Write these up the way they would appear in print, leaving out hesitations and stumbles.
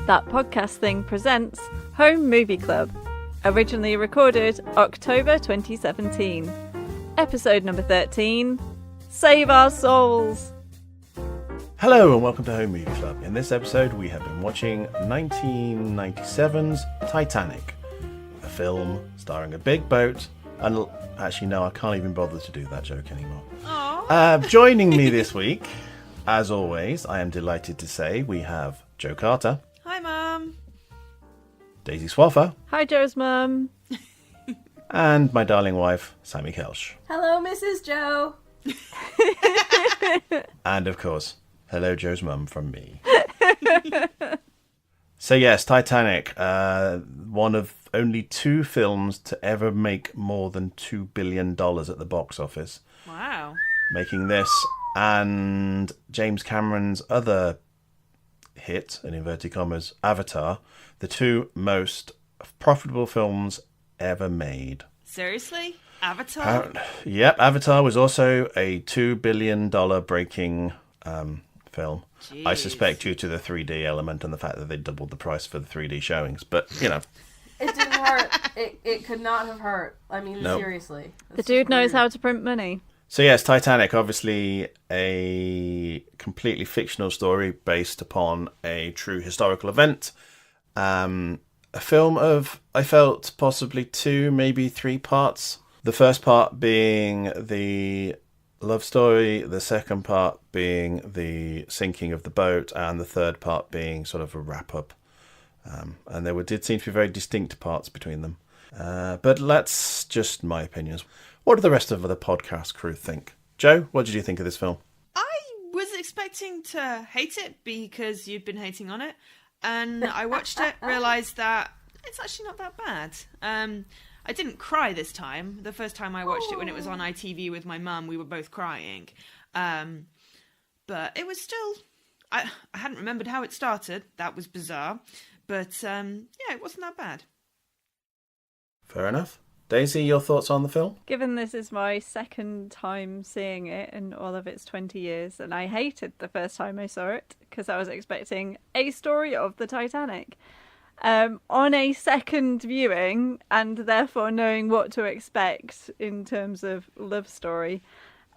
That Podcast Thing presents Home Movie Club, originally recorded October 2017. Episode number 13, Save Our Souls. Hello and welcome to Home Movie Club. In this episode we have been watching 1997's Titanic, a film starring a big boat, and actually no, I can't even bother to do that joke anymore. Joining me this week, as always, I am delighted to say we have Joe Carter. Hi, Mum. Daisy Swaffer. Hi, Joe's mum. And my darling wife, Sammy Kelsch. Hello, Mrs. Joe. And of course, hello Joe's mum from me. So yes, Titanic, one of only two films to ever make more than $2 billion at the box office. Wow. Making this and James Cameron's other hit, in inverted commas, Avatar, the two most profitable films ever made. Seriously? Avatar? Yep, Avatar was also a $2 billion breaking film. Jeez. I suspect due to the 3D element and the fact that they doubled the price for the 3D showings. But, you know. It didn't hurt. It could not have hurt. I mean, Nope. seriously. The dude knows how to print money. So yes, Titanic, obviously a completely fictional story based upon a true historical event. A film of, I felt, possibly 2, maybe 3 parts. The first part being the love story, the second part being the sinking of the boat, and the third part being sort of a wrap-up. And there did seem to be very distinct parts between them. But that's just my opinions. What do the rest of the podcast crew think? Joe, what did you think of this film? I was expecting to hate it because you'd been hating on it. And I watched it, realised that it's actually not that bad. I didn't cry this time. The first time I watched it when it was on ITV with my mum, we were both crying. But it was still... I hadn't remembered how it started. That was bizarre. But, yeah, it wasn't that bad. Fair enough. Daisy, your thoughts on the film? Given this is my second time seeing it in all of its 20 years, and I hated the first time I saw it because I was expecting a story of the Titanic. On a second viewing, and therefore knowing what to expect in terms of love story,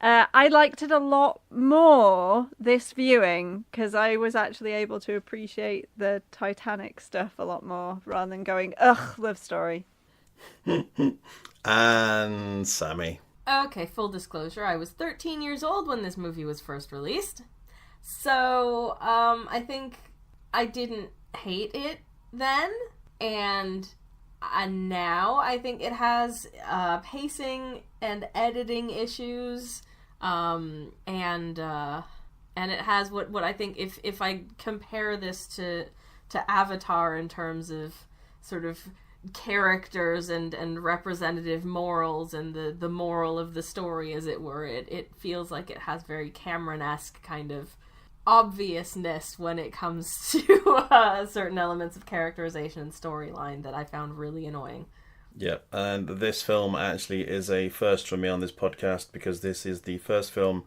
I liked it a lot more this viewing because I was actually able to appreciate the Titanic stuff a lot more rather than going, ugh, love story. And Sammy. Okay, full disclosure. I was 13 years old when this movie was first released. So, I think I didn't hate it then. And now I think it has pacing and editing issues. And it has what I think if I compare this to Avatar in terms of sort of characters and representative morals and the moral of the story, as it were, it feels like it has very Cameron-esque kind of obviousness when it comes to certain elements of characterization and storyline that I found really annoying. Yeah, and this film actually is a first for me on this podcast because this is the first film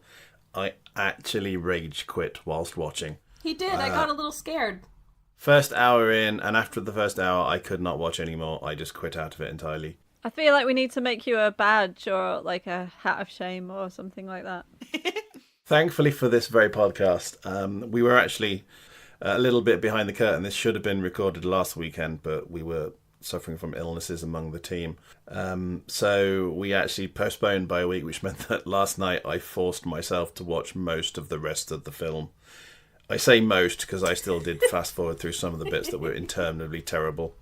I actually rage quit whilst watching. He did. I got a little scared. First hour in, and after the first hour, I could not watch anymore. I just quit out of it entirely. I feel like we need to make you a badge or like a hat of shame or something like that. Thankfully for this very podcast, we were actually a little bit behind the curtain. This should have been recorded last weekend, but we were suffering from illnesses among the team. So we actually postponed by a week, which meant that last night I forced myself to watch most of the rest of the film. I say most because I still did fast forward through some of the bits that were interminably terrible.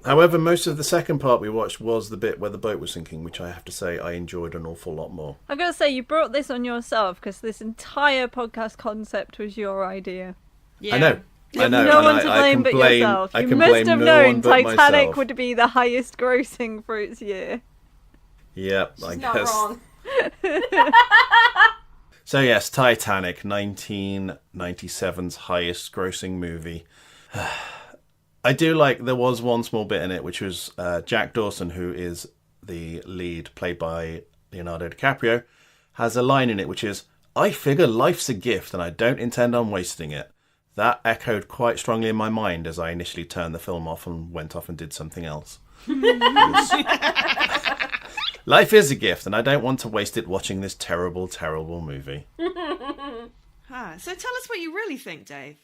However, most of the second part we watched was the bit where the boat was sinking, which I have to say I enjoyed an awful lot more. I've got to say, you brought this on yourself because this entire podcast concept was your idea. Yeah. I know. You have no one to blame but yourself. You must have known Titanic would be the highest grossing for its year. Yep, She's I not guess. wrong. So yes, Titanic, 1997's highest grossing movie. I do like, there was one small bit in it, which was Jack Dawson, who is the lead, played by Leonardo DiCaprio, has a line in it which is, "I figure life's a gift and I don't intend on wasting it." that echoed quite strongly in my mind as I initially turned the film off and went off and did something else. Life is a gift, and I don't want to waste it watching this terrible, terrible movie. So tell us what you really think, Dave.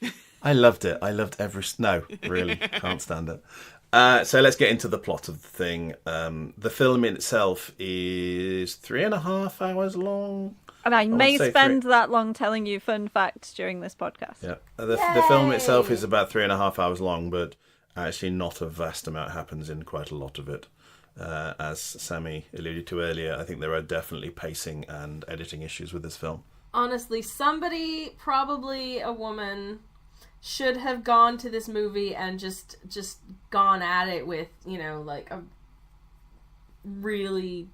I loved it. I loved every... No, really, can't stand it. So let's get into the plot of the thing. The film in itself is 3.5 hours long. And I may spend that long telling you fun facts during this podcast. Yeah, the film itself is about 3.5 hours long, but actually not a vast amount happens in quite a lot of it. As Sammy alluded to earlier, I think there are definitely pacing and editing issues with this film. Honestly, somebody, probably a woman, should have gone to this movie and just gone at it with, like a really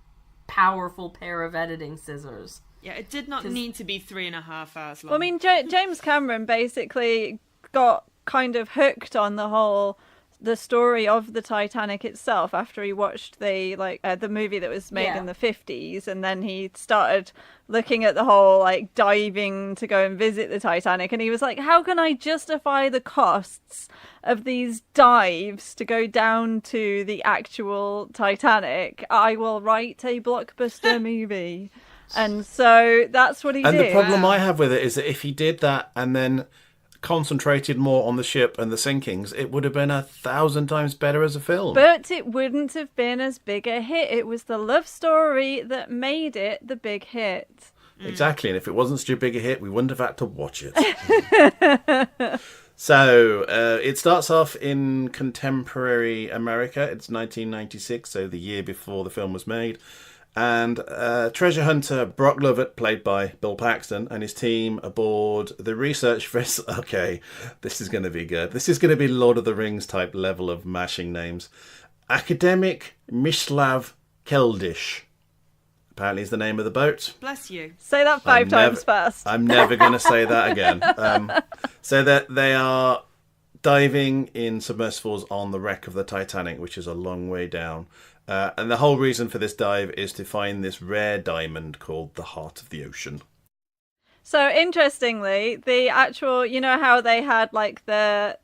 powerful pair of editing scissors. Yeah, it did not need to be 3.5 hours long. Well, I mean, James Cameron basically got kind of hooked on the story of the Titanic itself after he watched the movie that was made in the 50s, and then he started looking at the whole diving to go and visit the Titanic, and he was like, how can I justify the costs of these dives to go down to the actual Titanic? I will write a blockbuster movie. And so that's what he did. And the problem I have with it is that if he did that and then concentrated more on the ship and the sinkings, it would have been 1,000 times better as a film. But it wouldn't have been as big a hit. It was the love story that made it the big hit. Exactly, and if it wasn't such a big a hit, we wouldn't have had to watch it. So, it starts off in contemporary America. It's 1996, so the year before the film was made. And treasure hunter Brock Lovett, played by Bill Paxton, and his team aboard the research vessel. Okay, this is going to be good. This is going to be Lord of the Rings type level of mashing names. Academic Mislav Keldysh, apparently is the name of the boat. Bless you. Say that five times fast. I'm never going to say that again. So that they are diving in submersibles on the wreck of the Titanic, which is a long way down. And the whole reason for this dive is to find this rare diamond called the Heart of the Ocean. So interestingly, the actual, how they had the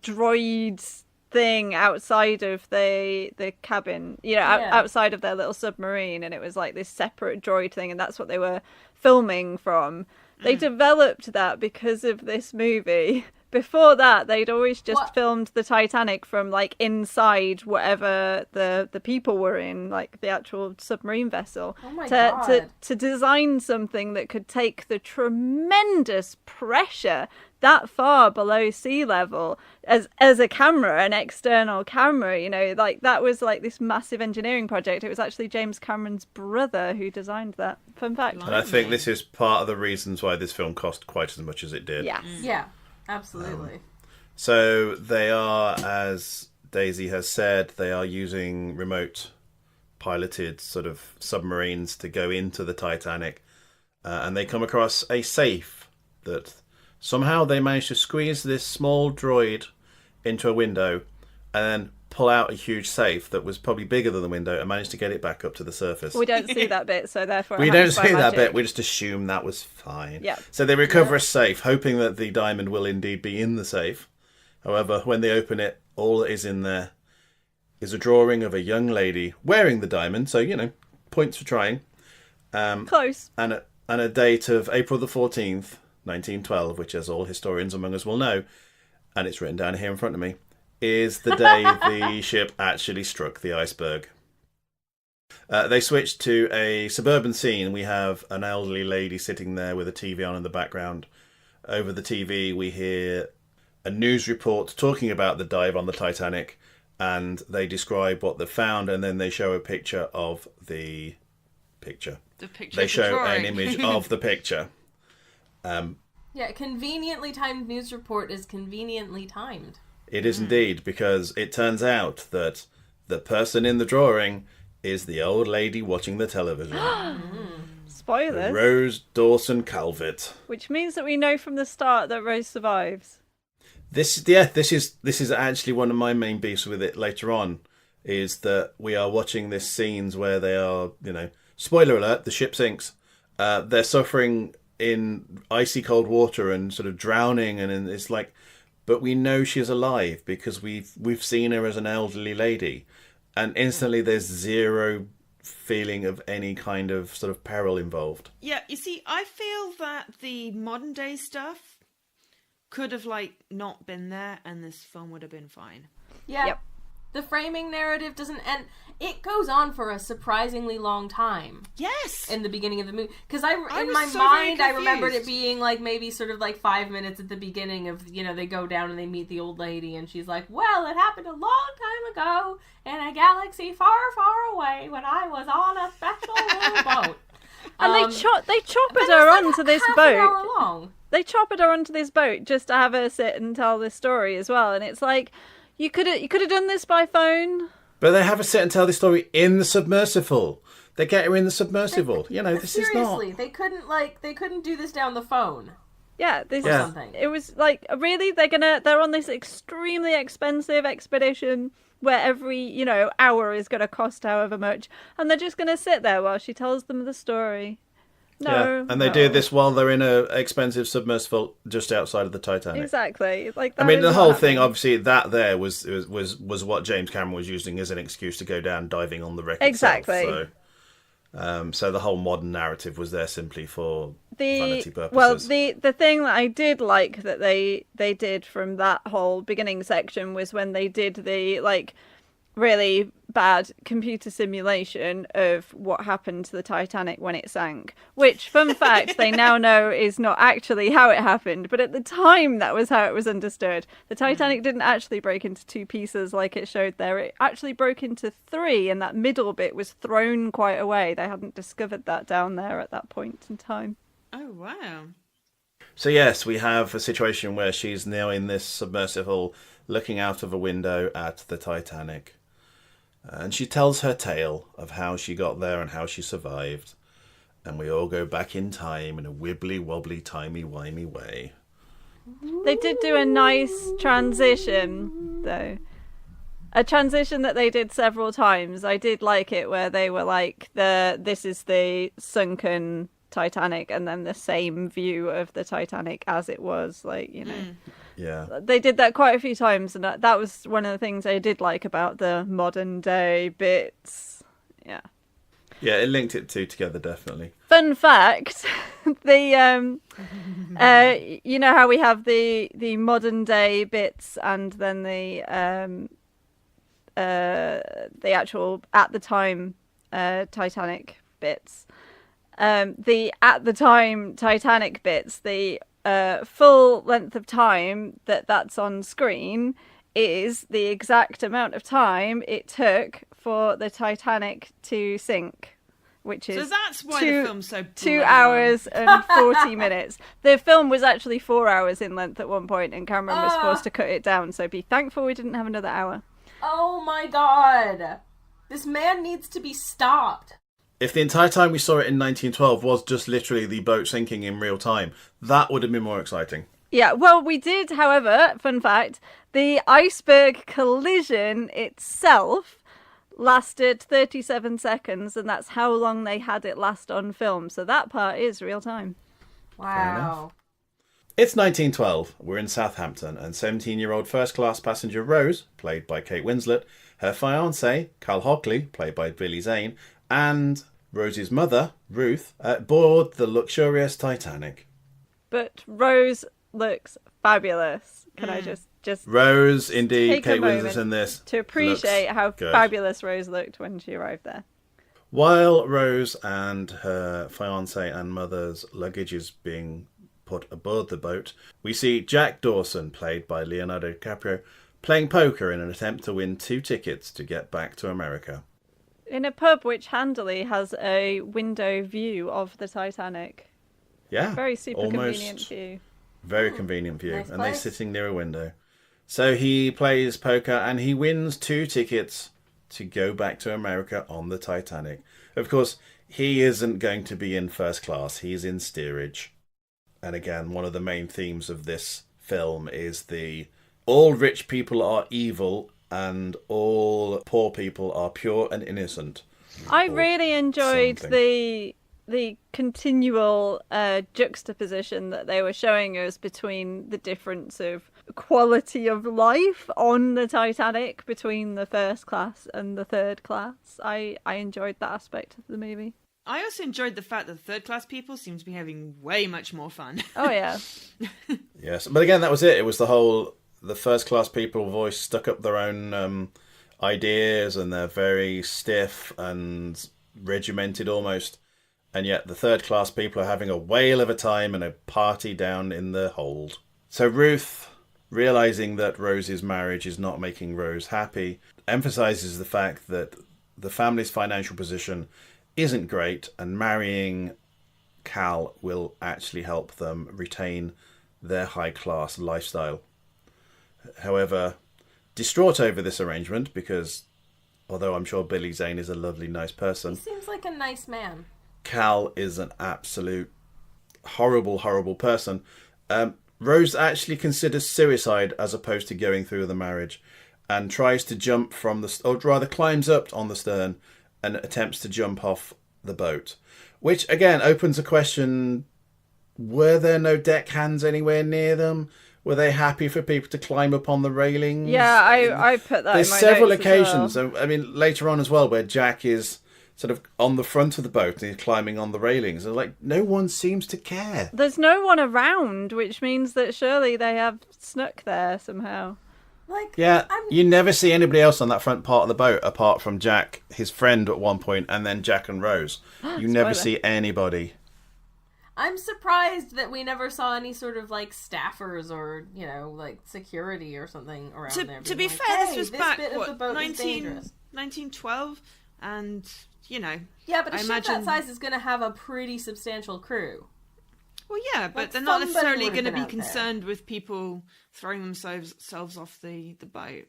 droids thing outside of the cabin, outside of their little submarine, and it was like this separate droid thing, and that's what they were filming from. They developed that because of this movie. Before that, they'd always just filmed the Titanic from inside whatever the people were in, the actual submarine vessel. Oh my God. To design something that could take the tremendous pressure that far below sea level as a camera, an external camera, that was this massive engineering project. It was actually James Cameron's brother who designed that. Fun fact. And I think this is part of the reasons why this film cost quite as much as it did. Yes. Yeah. Absolutely. So they are, as Daisy has said, they are using remote piloted sort of submarines to go into the Titanic. And they come across a safe that somehow they managed to squeeze this small droid into a window and then pull out a huge safe that was probably bigger than the window and managed to get it back up to the surface. We don't see that bit, so therefore we don't see that bit. We just assume that was fine. Yeah. So they recover a safe, hoping that the diamond will indeed be in the safe. However, when they open it, all that is in there is a drawing of a young lady wearing the diamond. So, points for trying. Close. And a date of April the 14th, 1912, which, as all historians among us will know, and it's written down here in front of me, is the day the ship actually struck the iceberg. They switch to a suburban scene. We have an elderly lady sitting there with a TV on in the background. Over the TV, we hear a news report talking about the dive on the Titanic, and they describe what they found, and then they show a picture of the picture. They show an image of the picture. Yeah, conveniently timed news report is conveniently timed. It is indeed, because it turns out that the person in the drawing is the old lady watching the television. Spoilers. Rose Dawson Calvert. Which means that we know from the start that Rose survives. This is actually one of my main beefs with it later on, is that we are watching this scenes where they are, spoiler alert, the ship sinks. They're suffering in icy cold water and sort of drowning, and it's like, but we know she's alive because we've seen her as an elderly lady, and instantly there's zero feeling of any kind of sort of peril involved. Yeah, you see, I feel that the modern day stuff could have not been there, and this film would have been fine. Yeah. Yep. The framing narrative doesn't end. It goes on for a surprisingly long time. Yes. In the beginning of the movie, because in was my so mind, very I remembered it confused. being maybe sort of 5 minutes at the beginning of, they go down and they meet the old lady, and she's like, "Well, it happened a long time ago in a galaxy far, far away when I was on a special little boat." And they choppered but her it's onto this half an hour boat. long. They choppered her onto this boat just to have her sit and tell this story as well. And it's like, you could have done this by phone. But they have her sit and tell the story in the submersible. They get her in the submersible. This is not. Seriously, they couldn't do this down the phone. Yeah, this Yeah. Something. It was like, really, they're on this extremely expensive expedition where every hour is going to cost however much, and they're just going to sit there while she tells them the story. No, Yeah, and they no. do this while they're in a expensive submersible just outside of the Titanic. Exactly. Like, I that mean, is the not whole thing, happening. obviously, that there was what James Cameron was using as an excuse to go down diving on the wreck Exactly. itself. So the whole modern narrative was there simply for vanity purposes. Well, the thing that I did like that they did from that whole beginning section was when they did the really bad computer simulation of what happened to the Titanic when it sank, which, fun fact, they now know is not actually how it happened, but at the time that was how it was understood. The Titanic didn't actually break into two pieces like it showed there. It actually broke into three, and that middle bit was thrown quite away. They hadn't discovered that down there at that point in time. Oh, wow. So yes, we have a situation where she's now in this submersible looking out of a window at the Titanic. And she tells her tale of how she got there and how she survived. And we all go back in time in a wibbly wobbly timey wimey way. They did do a nice transition, though. A transition that they did several times. I did like it where they were like, this is the sunken Titanic, and then the same view of the Titanic as it was, Yeah. They did that quite a few times, and that was one of the things I did like about the modern day bits. Yeah. Yeah, it linked it two together, definitely. Fun fact: the you know how we have the modern day bits, and then the actual at the time Titanic bits. The at the time Titanic bits, the full length of time that's on screen is the exact amount of time it took for the Titanic to sink, which is So that's why the film's so 2 bloody hours and 40 minutes. The film was actually 4 hours in length at one point, and Cameron was forced to cut it down, so be thankful we didn't have another hour. Oh my god. This man needs to be stopped. If the entire time we saw it in 1912 was just literally the boat sinking in real time, that would have been more exciting. Yeah, well, we did, however, fun fact, the iceberg collision itself lasted 37 seconds, and that's how long they had it last on film, so that part is real time. Wow. It's 1912. We're in Southampton, and 17-year-old first-class passenger Rose, played by Kate Winslet, her fiancé, Carl Hockley, played by Billy Zane, and Rose's mother, Ruth, board the luxurious Titanic. But Rose looks fabulous. Can I just Rose, indeed, take a Kate Winslet moment in this. to appreciate looks how good. fabulous Rose looked when she arrived there. While Rose and her fiancé and mother's luggage is being put aboard the boat, we see Jack Dawson, played by Leonardo DiCaprio, playing poker in an attempt to win 2 tickets to get back to America. In a pub which handily has a window view of the Titanic. Yeah, Very super almost convenient view. very convenient view, Nice and they're place. sitting near a window. So he plays poker and he wins 2 tickets to go back to America on the Titanic. Of course, he isn't going to be in first class, he's in steerage. And again, one of the main themes of this film is all rich people are evil and all poor people are pure and innocent. I Or really enjoyed something. the the continual juxtaposition that they were showing us between the difference of quality of life on the Titanic between the first class and the third class. I enjoyed that aspect of the movie. I also enjoyed the fact that the third class people seem to be having way much more fun. Oh, yeah. Yes, but again, that was it. It was the first class people have always stuck up their own ideas, and they're very stiff and regimented almost. And yet the third class people are having a whale of a time and a party down in the hold. So Ruth, realizing that Rose's marriage is not making Rose happy, emphasizes the fact that the family's financial position isn't great, and marrying Cal will actually help them retain their high-class lifestyle. However, distraught over this arrangement, because although I'm sure Billy Zane is a lovely, nice person, He seems like a nice man. Cal is an absolute horrible, horrible person. Rose actually considers suicide as opposed to going through the marriage, and tries to jump from or rather climbs up on the stern and attempts to jump off the boat. Which, again, opens a question, were there no deckhands anywhere near them? Were they happy for people to climb up on the railings? Yeah, I put that There's in my several notes occasions, as well. I mean, later on as well, where Jack is sort of on the front of the boat and he's climbing on the railings. And like, no one seems to care. There's no one around, which means that surely they have snuck there somehow. Like, Yeah, you never see anybody else on that front part of the boat apart from Jack, his friend at one point, and then Jack and Rose. You never Spoiler. see anybody. I'm surprised that we never saw any sort of like staffers or, you know, like security or something around there. To being be like, fair, hey, this was this back, bit of the boat is dangerous. 1912, and, you know... Yeah, but a I ship imagine... that size is going to have a pretty substantial crew. Well, yeah, but Like, they're not somebody necessarily would have going to been be out there. concerned with people throwing themselves off the boat.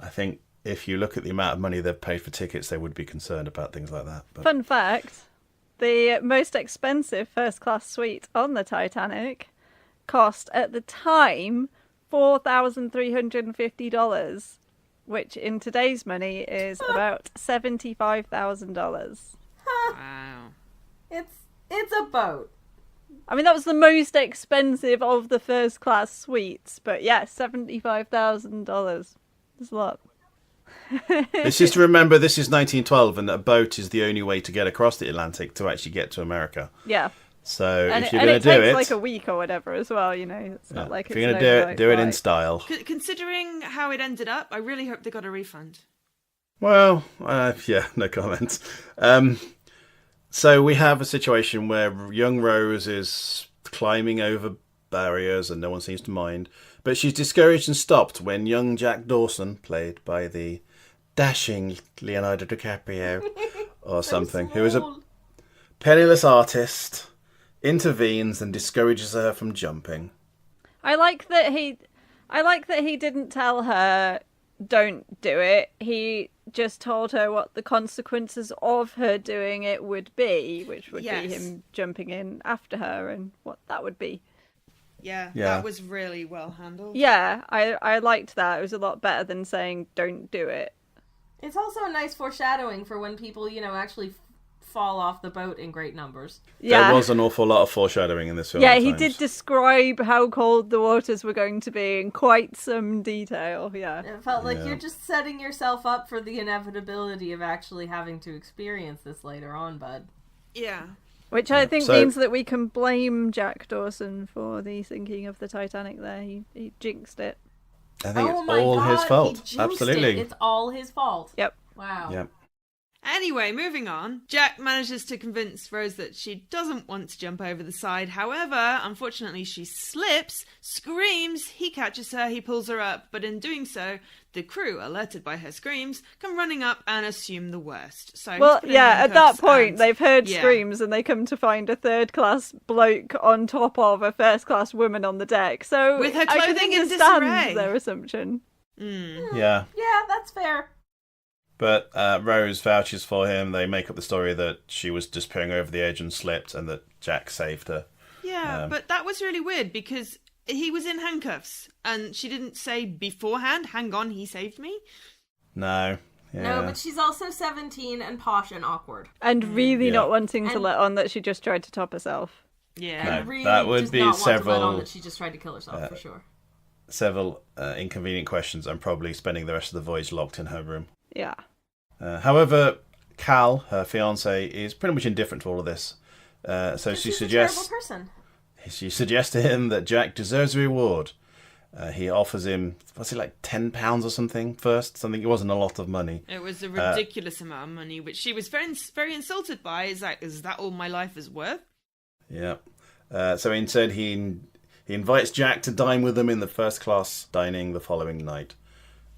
I think if you look at the amount of money they've paid for tickets, they would be concerned about things like that. But Fun fact, the most expensive first class suite on the Titanic cost at the time $4,350, which in today's money is about $75,000. Wow. It's a boat. I mean, that was the most expensive of the first class suites, but yeah, $75,000. That's a lot. it's just to remember, this is 1912, and a boat is the only way to get across the Atlantic to actually get to America. Yeah. So And if it, you're and going it to do takes it, like a week or whatever as well, you know. It's not like if it's you're an going to overnight do it in flight. style. Considering how it ended up, I really hope they got a refund. Well, yeah, no comments. So we have a situation where young Rose is climbing over barriers and no one seems to mind. But she's discouraged and stopped when young Jack Dawson, played by the dashing Leonardo DiCaprio or something, who is a penniless artist, intervenes and discourages her from jumping. I like that he didn't tell her don't do it. He just told her what the consequences of her doing it would be, which would be him jumping in after her and what that would be. Yeah, Yeah. that was really well handled. Yeah, I liked that. It was a lot better than saying don't do it. It's also a nice foreshadowing for when people, you know, actually fall off the boat in great numbers. Yeah. There was an awful lot of foreshadowing in this film. Yeah, at he times. did describe how cold the waters were going to be in quite some detail, yeah. It felt like Yeah. you're just setting yourself up for the inevitability of actually having to experience this later on, bud. Yeah. Which I think So- means that we can blame Jack Dawson for the sinking of the Titanic there. He jinxed it. I think Oh it's my all God, his fault. he jinxed Absolutely. it. It's all his fault. Yep. Wow. Yeah. Anyway, moving on. Jack manages to convince Rose that she doesn't want to jump over the side. However, unfortunately, she slips, screams, he catches her, he pulls her up, but in doing so, the crew, alerted by her screams, come running up and assume the worst. So Well, he's put in yeah, at that handcuffs point, and- they've heard yeah. screams and they come to find a third-class bloke on top of a first-class woman on the deck. So With her I can clothing in understand disarray. their assumption. Yeah. Yeah, that's fair. But Rose vouches for him. They make up the story that she was just peering over the edge and slipped, and that Jack saved her. Yeah, but that was really weird because he was in handcuffs and she didn't say beforehand, hang on, he saved me. No, No, but she's also 17 and posh and awkward. And really Yeah. not wanting to And- let on that she just tried to top herself. Yeah. No. And really that would does be not want to let several- on that she just tried to kill herself, for sure. Several inconvenient questions and probably spending the rest of the voyage locked in her room. Yeah. However, Cal, her fiance, is pretty much indifferent to all of this. So she She's suggests a terrible person. she suggests to him that Jack deserves a reward. He offers him, what's it, like £10 or something first? Something, it wasn't a lot of money. It was a ridiculous amount of money, which she was very, very insulted by. Is that all my life is worth? Yeah. So instead, he invites Jack to dine with them in the first class dining the following night.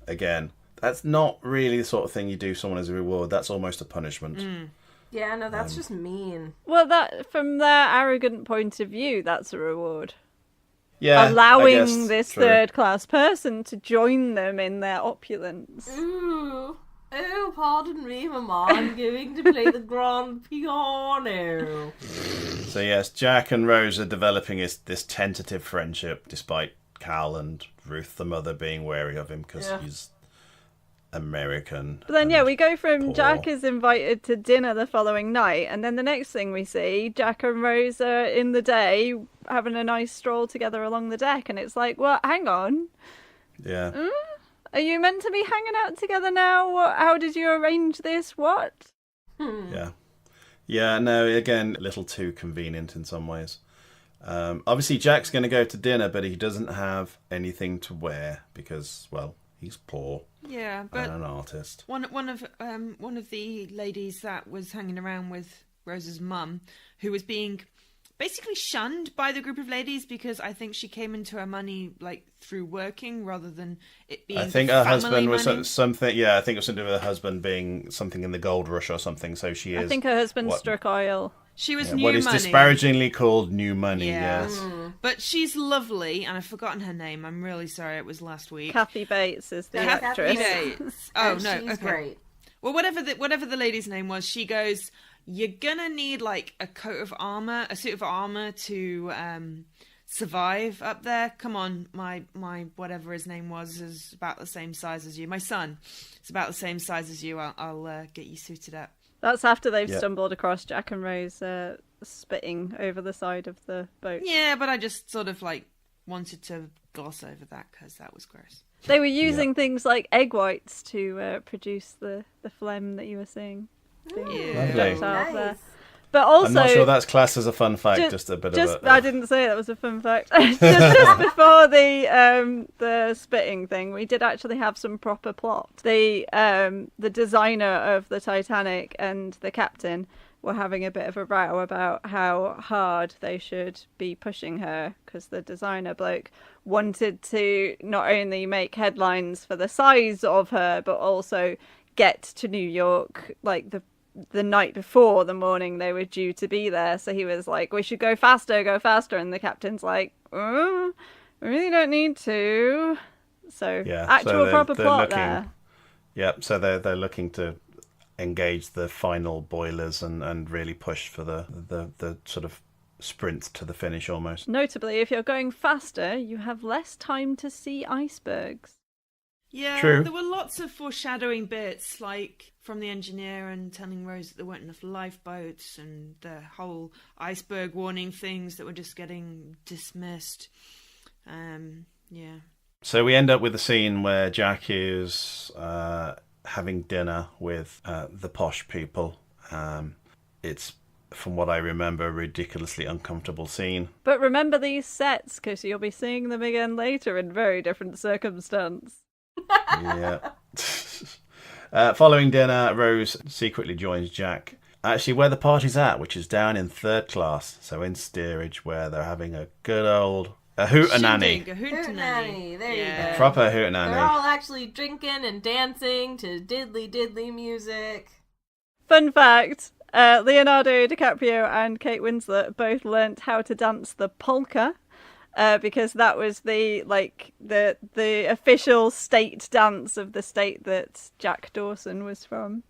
Again, that's not really the sort of thing you do someone as a reward. That's almost a punishment. Yeah, no, that's just mean. Well, that from their arrogant point of view, that's a reward. Yeah, I Allowing guess, this true. third-class person to join them in their opulence. Ooh. Oh, pardon me, Mama. I'm going to play the grand piano. So yes, Jack and Rose are developing this tentative friendship, despite Cal and Ruth, the mother, being wary of him because he's American. But then, and we go from poor. Jack is invited to dinner the following night, and then the next thing we see, Jack and Rose are in the day having a nice stroll together along the deck, and it's like, well, hang on. Yeah. Are you meant to be hanging out together now? How did you arrange this? What? Yeah. Yeah, no, again, a little too convenient in some ways. Obviously, Jack's going to go to dinner, but he doesn't have anything to wear because, well, he's poor Yeah, but and an artist. one of the ladies that was hanging around with Rose's mum, who was being basically shunned by the group of ladies because I think she came into her money like through working rather than it being. I think the her family husband was money. something. Yeah, I think it was something to do with her husband being something in the gold rush or something. So she is. I think her husband what- struck oil. She was Yeah, new what is money. disparagingly called new money. Yeah. Yes. But she's lovely, and I've forgotten her name. I'm really sorry. It was last week. Kathy Bates is the Kathy actress. Bates. Oh And no, she's okay. great. Well, whatever the lady's name was, she goes, "You're gonna need like a suit of armor to survive up there. Come on, my whatever his name was is about the same size as you. My son, it's about the same size as you. I'll get you suited up." That's after they've Yeah. stumbled across Jack and Rose spitting over the side of the boat. Yeah, but I just sort of like wanted to gloss over that because that was gross. They were using things like egg whites to produce the phlegm that you were seeing. being Yeah. dumped Lovely. out of there. Nice. But also, I'm not sure that's classed as a fun fact. ju- Just a bit just of a. I didn't say that was a fun fact. just before the spitting thing, we did actually have some proper plot. The designer of the Titanic and the captain were having a bit of a row about how hard they should be pushing her because the designer bloke wanted to not only make headlines for the size of her but also get to New York like the night before the morning they were due to be there. So he was like, we should go faster. And the captain's like, we really don't need to. So Yeah, actual so proper they're plot looking- there. Yep. So they're looking to engage the final boilers and really push for the sort of sprint to the finish almost. Notably, if you're going faster, you have less time to see icebergs. Yeah, True. there were lots of foreshadowing bits, like from the engineer and telling Rose that there weren't enough lifeboats, and the whole iceberg warning things that were just getting dismissed. Yeah. So we end up with a scene where Jack is having dinner with the posh people. It's, from what I remember, a ridiculously uncomfortable scene. But remember these sets, because you'll be seeing them again later in very different circumstance. Yeah. Following dinner, Rose secretly joins Jack. Actually, where the party's at, which is down in third class, so in steerage, where they're having a good old hootenanny. Shindig, a Hootenanny, there you go. Proper They're hootenanny. all actually drinking and dancing to diddly music. Fun fact, Leonardo DiCaprio and Kate Winslet both learnt how to dance the polka. Because that was the official state dance of the state that Jack Dawson was from.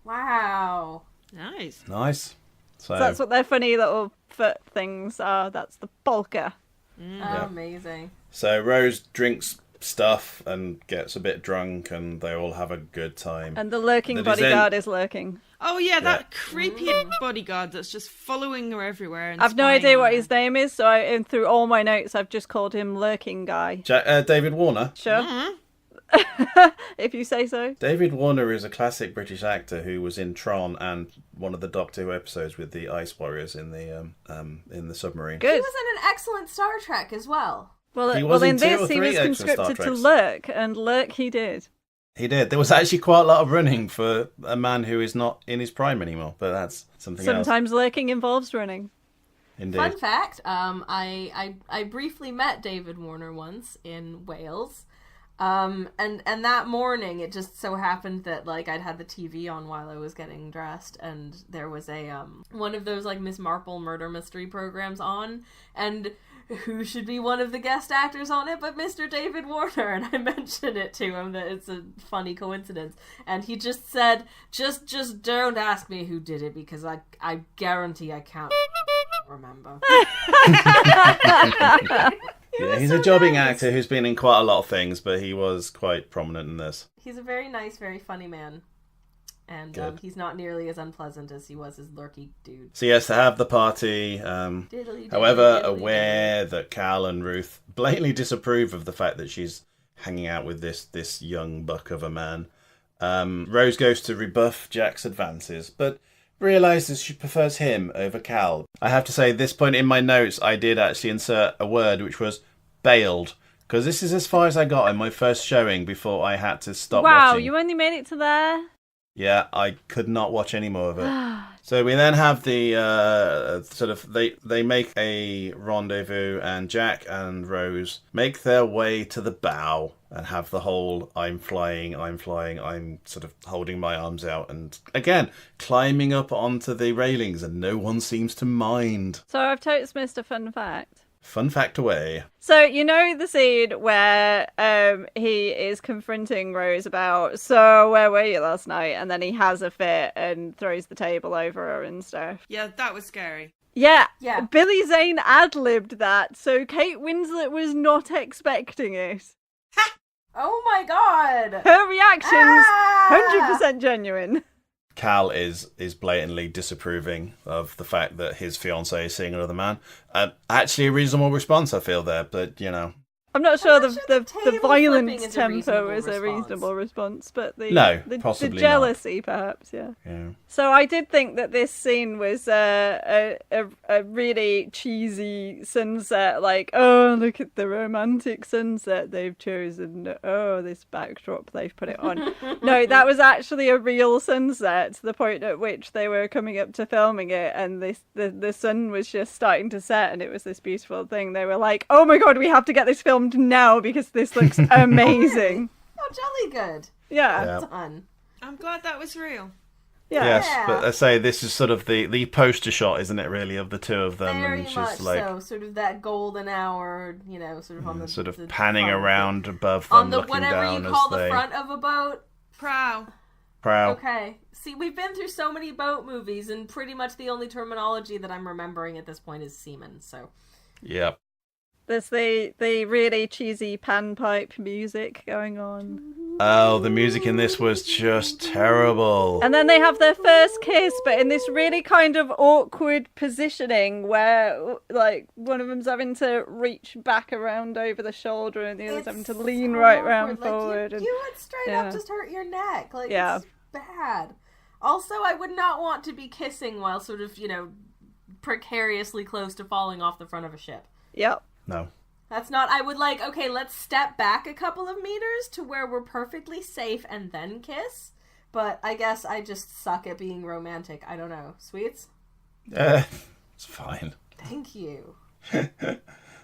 Wow. Nice. Nice. So that's what their funny little foot things are. That's the polka. Yeah. Amazing. So Rose drinks stuff and gets a bit drunk, and they all have a good time. And the lurking That is bodyguard is lurking. Oh yeah, that creepy bodyguard that's just following her everywhere. And I've no spying idea on what her. his name is, so through all my notes, I've just called him Lurking Guy. David Warner. Sure, Mhm. if you say so. David Warner is a classic British actor who was in Tron and one of the Doctor Who episodes with the Ice Warriors in the submarine. Good. He was in an excellent Star Trek as well. Well, He was in in 2 or this, he 3 was excellent Star conscripted to Treks. lurk, and lurk he did. He did. There was actually quite a lot of running for a man who is not in his prime anymore, but that's something else. Sometimes lurking involves running. Indeed. Fun fact, I briefly met David Warner once in Wales. And that morning it just so happened that like I'd had the TV on while I was getting dressed, and there was a one of those like Miss Marple murder mystery programs on, and who should be one of the guest actors on it but Mr. David Warner, and I mentioned it to him that it's a funny coincidence, and he just said, just don't ask me who did it because I guarantee I can't remember. Yeah, he's a jobbing actor who's been in quite a lot of things, but he was quite prominent in this. He's a very nice, very funny man. And Good. he's not nearly as unpleasant as he was as lurky dude. So yes, to have the party. Diddly, However, diddly, aware that Cal and Ruth blatantly disapprove of the fact that she's hanging out with this young buck of a man, Rose goes to rebuff Jack's advances, but realises she prefers him over Cal. I have to say, at this point in my notes, I did actually insert a word which was bailed, because this is as far as I got in my first showing before I had to stop Wow, watching. you only made it to there? Yeah, I could not watch any more of it. So we then have the they make a rendezvous, and Jack and Rose make their way to the bow and have the whole I'm flying, I'm sort of holding my arms out and again climbing up onto the railings, and no one seems to mind. So I've totes missed a fun fact. Fun fact away. So you know the scene where he is confronting Rose about, so where were you last night? And then he has a fit and throws the table over her and stuff. Yeah, that was scary. Yeah, Yeah. Billy Zane ad-libbed that, so Kate Winslet was not expecting it. Oh my god! Her reaction's Ah! 100% genuine. Cal is blatantly disapproving of the fact that his fiancée is seeing another man. Actually, a reasonable response, I feel there, but you know. I'm not sure not the sure the the table violent flipping is a tempo reasonable is a response. reasonable response, but the Possibly not. jealousy, perhaps, yeah. Yeah. So I did think that this scene was a really cheesy sunset, like, oh, look at the romantic sunset they've chosen. Oh, this backdrop they've put it on. No, that was actually a real sunset, to the point at which they were coming up to filming it, and the sun was just starting to set, and it was this beautiful thing. They were like, oh my god, we have to get this filmed now because this looks amazing. Oh, jolly good. Yeah. Yeah. Done. I'm glad that was real. Yeah. Yes, Yeah. but I say this is sort of the poster shot, isn't it? Really, of the two of them, Very and she's much like so. Sort of that golden hour, you know, sort of on the sort of the panning front of around above the, on them, the looking whatever down you call as the they front of a boat. Prow. prow. Okay. See, we've been through so many boat movies, and pretty much the only terminology that I'm remembering at this point is seaman. So. Yep. There's the really cheesy panpipe music going on. Oh, the music in this was just terrible. And then they have their first kiss, but in this really kind of awkward positioning where, like, one of them's having to reach back around over the shoulder and the other's having to lean so right round awkward. Like, forward. You would straight yeah. up just hurt your neck. Like, Yeah. it's bad. Also, I would not want to be kissing while sort of, you know, precariously close to falling off the front of a ship. Yep. No. That's not, I would like, okay, let's step back a couple of meters to where we're perfectly safe and then kiss. But I guess I just suck at being romantic. I don't know. Sweets? It's fine. Thank you.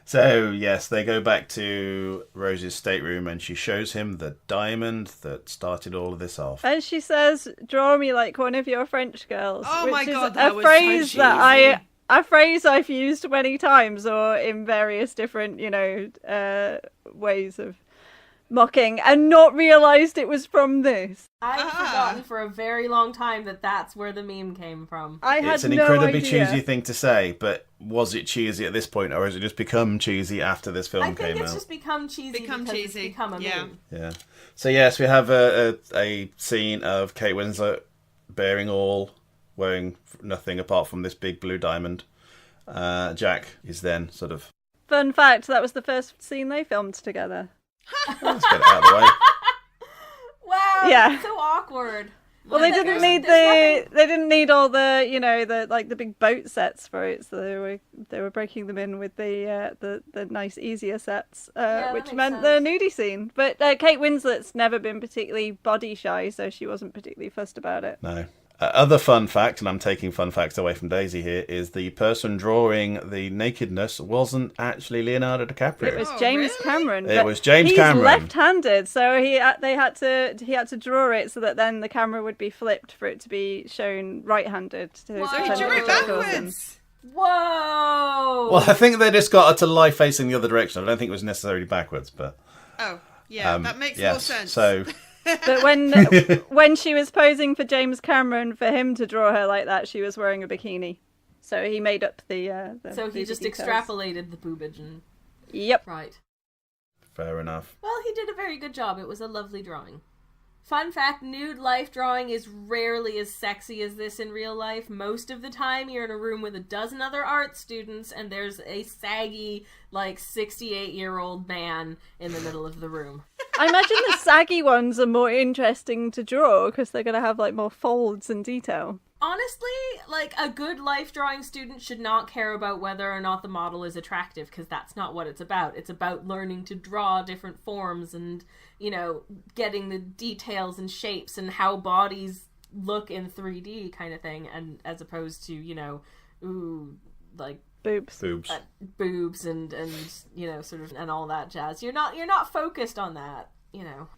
So, yes, they go back to Rose's stateroom and she shows him the diamond that started all of this off. And she says, draw me like one of your French girls. Oh which my is God, that a was so phrase that cheesy. a phrase I've used many times, or in various different, you know, ways of mocking and not realised it was from this. I've forgotten for a very long time that that's where the meme came from. I had It's an no incredibly idea. cheesy thing to say, but was it cheesy at this point, or has it just become cheesy after this film I think came it's out? just become cheesy because it's become a meme. Yeah. So yes, we have a scene of Kate Winslet bearing all, wearing nothing apart from this big blue diamond. Jack is then sort of... Fun fact, that was the first scene they filmed together. Let's get it out of the way. Wow, Yeah. it's so awkward. Well, they didn't need they didn't need all the, you know, the big boat sets for it, so they were breaking them in with the nice easier sets, that which makes meant sense. the nudie scene. But Kate Winslet's never been particularly body shy, so she wasn't particularly fussed about it. No. Other fun fact, and I'm taking fun facts away from Daisy here, is the person drawing the nakedness wasn't actually Leonardo DiCaprio. It was James really? Cameron. It but was James he's Cameron. left-handed, so he had to draw it so that then the camera would be flipped for it to be shown right-handed. To So he pretend drew it it was Jack Dawson. backwards. Whoa! Well, I think they just got her to lie facing the other direction. I don't think it was necessarily backwards, but... Oh, yeah, that makes more sense. So, But when she was posing for James Cameron for him to draw her like that, she was wearing a bikini. So he made up the So he just details. extrapolated the boobage and... Yep. Right. fair enough. Well, he did a very good job. It was a lovely drawing. Fun fact, nude life drawing is rarely as sexy as this in real life. Most of the time, you're in a room with a dozen other art students, and there's a saggy, 68-year-old man in the middle of the room. I imagine the saggy ones are more interesting to draw because they're going to have more folds and detail. Honestly, a good life drawing student should not care about whether or not the model is attractive, because that's not what it's about. It's about learning to draw different forms and, getting the details and shapes and how bodies look in 3D kind of thing, and as opposed to, Boobs. Boobs. and sort of, and all that jazz. You're not focused on that.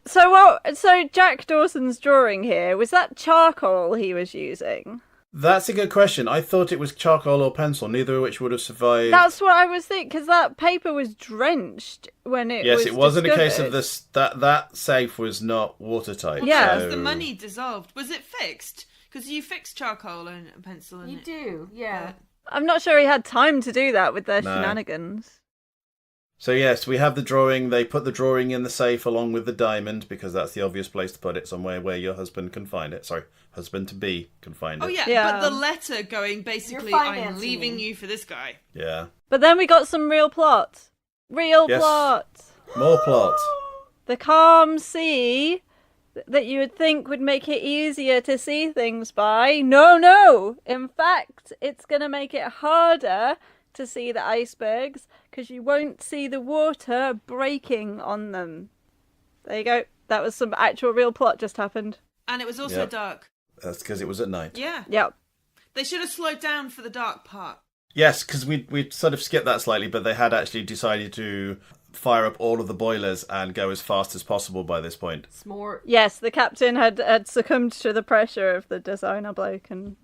So Jack Dawson's drawing here, was that charcoal he was using? That's a good question. I thought it was charcoal or pencil, neither of which would have survived. That's what I was thinking, because that paper was drenched when it was Yes, it wasn't a case discovered. of this. That safe was not watertight. Yeah. so- Was the money dissolved? Was it fixed? Because you fix charcoal and a pencil and You do, yeah. I'm not sure he had time to do that with their No. shenanigans. So yes, we have the drawing. They put the drawing in the safe along with the diamond because that's the obvious place to put it, somewhere where your husband can find it. Sorry, husband-to-be can find it. Oh yeah, Yeah. but the letter going basically, You're I'm financing leaving me. you for this guy. Yeah. But then we got some real plot. Real Yes. plot. More plot. The calm sea that you would think would make it easier to see things by. No. In fact, it's going to make it harder to see the icebergs because you won't see the water breaking on them. There you go. That was some actual real plot just happened. And it was also Yep. dark. That's because it was at night. Yeah. Yep. They should have slowed down for the dark part. Yes, because we sort of skipped that slightly, but they had actually decided to fire up all of the boilers and go as fast as possible by this point. Smart. Yes, the captain had succumbed to the pressure of the designer bloke and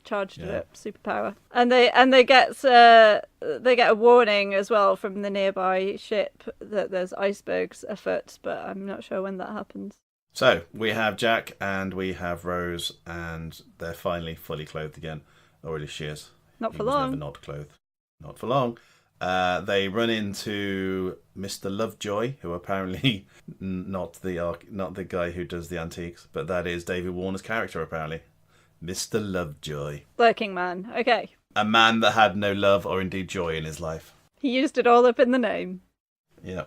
charged it up superpower. And they get a warning as well from the nearby ship that there's icebergs afoot, but I'm not sure when that happens. So we have Jack and we have Rose, and they're finally fully clothed again. Or at least she is. Not He for was long. never not clothed. Not for long. They run into Mr. Lovejoy, who apparently not the guy who does the antiques, but that is David Warner's character apparently. Mr. Lovejoy. Lurking man. Okay. A man that had no love or indeed joy in his life. He used it all up in the name. Yeah.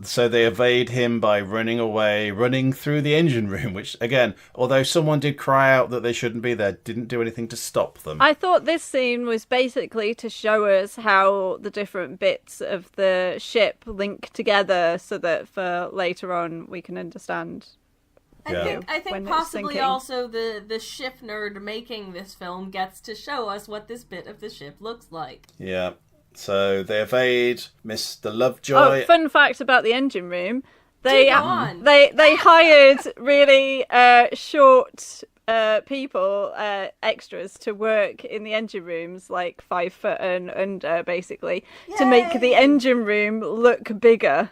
So they evade him by running through the engine room, which, again, although someone did cry out that they shouldn't be there, didn't do anything to stop them. I thought this scene was basically to show us how the different bits of the ship link together so that for later on we can understand. Yeah. I think when it's possibly sinking. also the ship nerd making this film gets to show us what this bit of the ship looks like. Yeah. So they evade Mr. Lovejoy. Oh, fun fact about the engine room. They Go on. they hired really short people, extras, to work in the engine rooms, 5 foot and under, basically, to make the Yay! engine room look bigger.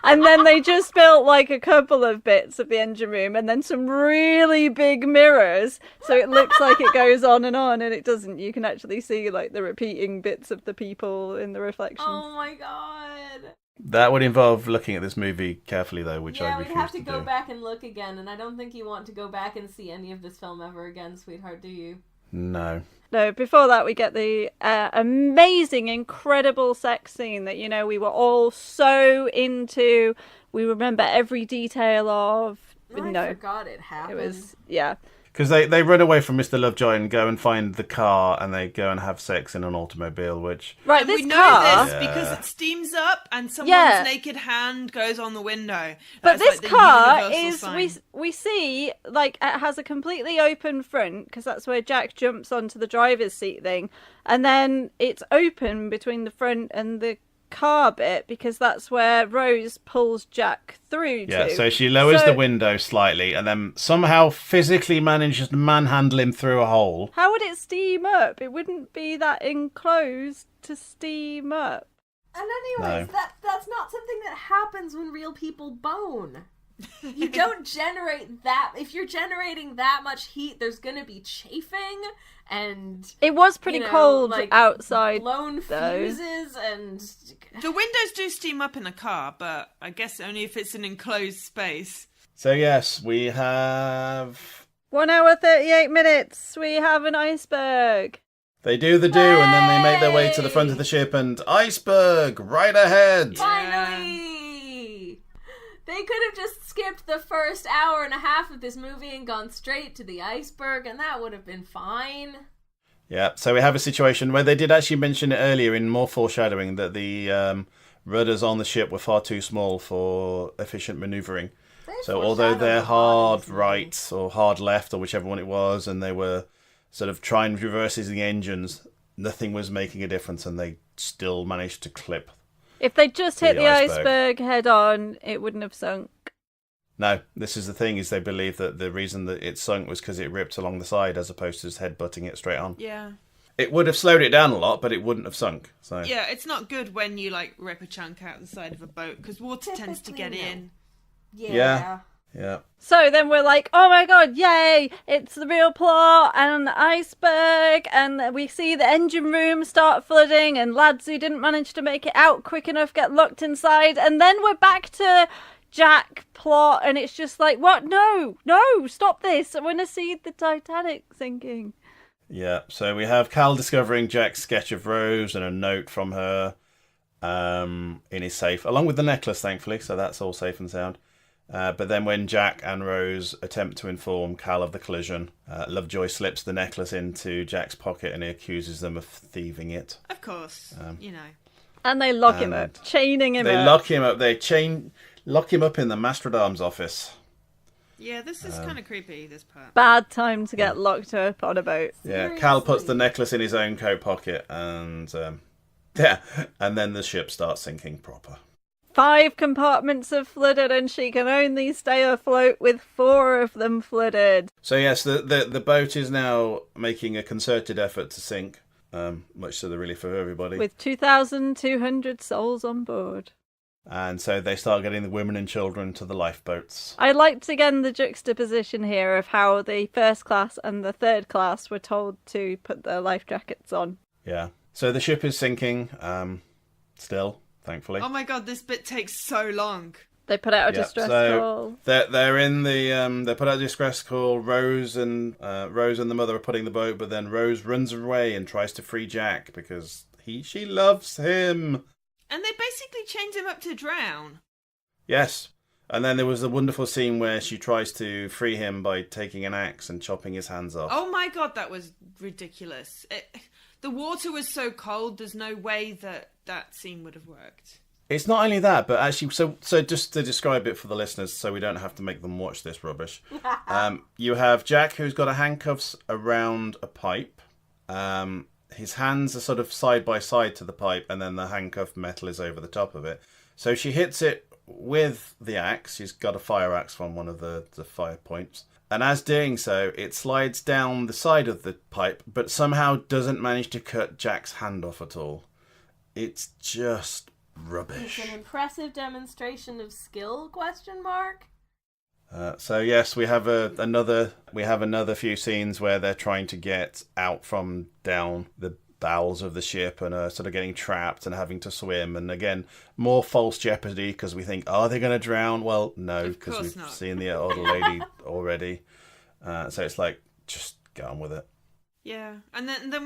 And then they just built like a couple of bits of the engine room and then some really big mirrors. So it looks like it goes on and it doesn't. You can actually see like the repeating bits of the people in the reflections. Oh my god. That would involve looking at this movie carefully, though, which I Yeah, refuse we'd have to to go do. back and look again, and I don't think you want to go back and see any of this film ever again, sweetheart, do you? No. No, before that we get the amazing, incredible sex scene that, you know, we were all so into. We remember every detail of. I forgot it happened. It was, yeah. Because they run away from Mr. Lovejoy and go and find the car, and they go and have sex in an automobile, which... Right, and this we know car... this because it steams up and someone's Yeah. naked hand goes on the window. But That's this like the car universal is, sign. we see, like, it has a completely open front, because that's where Jack jumps onto the driver's seat thing, and then it's open between the front and the car bit, because that's where Rose pulls Jack through to. Yeah, so she lowers the window slightly, and then somehow physically manages to manhandle him through a hole. How would it steam up? It wouldn't be that enclosed to steam up. And anyways, No. that's not something that happens when real people bone. You don't generate that. If you're generating that much heat, there's gonna be chafing and It was pretty cold like outside, blown though. fuses and The windows do steam up in a car, but I guess only if it's an enclosed space. So yes, we have... 1 hour 38 minutes. We have an iceberg. They do the do, and then they make their way to the front of the ship, and iceberg, right ahead! finally, they could have just skipped the first hour and a half of this movie and gone straight to the iceberg, and that would have been fine. Yeah, so we have a situation where they did actually mention it earlier in more foreshadowing that the rudders on the ship were far too small for efficient manoeuvring. So although they're hard right or hard left or whichever one it was, and they were sort of trying reversing the engines, nothing was making a difference, and they still managed to clip. If they just hit The the iceberg. iceberg head on, it wouldn't have sunk. No, this is the thing, is they believe that the reason that it sunk was because it ripped along the side as opposed to just headbutting it straight on. Yeah. It would have slowed it down a lot, but it wouldn't have sunk. So Yeah, it's not good when you, like, rip a chunk out the side of a boat, because water tends to get Typically, no. in. Yeah. yeah. So then we're like, oh my god, yay! It's the real plot and the iceberg, and we see the engine room start flooding, and lads who didn't manage to make it out quick enough get locked inside, and then we're back to Jack plot, and it's just like, what? No, stop this! I want to see the Titanic sinking. Yeah, so we have Cal discovering Jack's sketch of Rose and a note from her in his safe, along with the necklace, thankfully, so that's all safe and sound. But then when Jack and Rose attempt to inform Cal of the collision, Lovejoy slips the necklace into Jack's pocket and he accuses them of thieving it. Of course, you know. And they lock him up, chaining him They up. lock him up. They lock him up in the Mastrodam's office. Yeah, this is kind of creepy, this part. Bad time to get locked up on a boat. Yeah, Cal puts the necklace in his own coat pocket, and and then the ship starts sinking proper. 5 compartments are flooded, and she can only stay afloat with 4 of them flooded. So yes, the boat is now making a concerted effort to sink, much to the relief of everybody. With 2,200 souls on board. And so they start getting the women and children to the lifeboats. I liked again the juxtaposition here of how the first class and the third class were told to put their life jackets on. Yeah. So the ship is sinking, still, thankfully. Oh my god, this bit takes so long. They put out a Yeah, distress so call. they're in the they put out a distress call. Rose and the mother are putting the boat, but then Rose runs away and tries to free Jack because she loves him. And they basically chained him up to drown. Yes. And then there was a wonderful scene where she tries to free him by taking an axe and chopping his hands off. Oh my god, that was ridiculous. The water was so cold, there's no way that scene would have worked. It's not only that, but actually, so just to describe it for the listeners, so we don't have to make them watch this rubbish. You have Jack, who's got a handcuffs around a pipe. His hands are sort of side by side to the pipe, and then the handcuff metal is over the top of it. So she hits it with the axe. She's got a fire axe from one of the fire points. And as doing so, it slides down the side of the pipe, but somehow doesn't manage to cut Jack's hand off at all. It's just rubbish. It's an impressive demonstration of skill, question mark. So yes, we have another few scenes where they're trying to get out from down the bowels of the ship and are sort of getting trapped and having to swim. And again, more false jeopardy because we think, are they going to drown? Well, no, because we've seen the older lady already. So it's like, just get on with it. Yeah, and then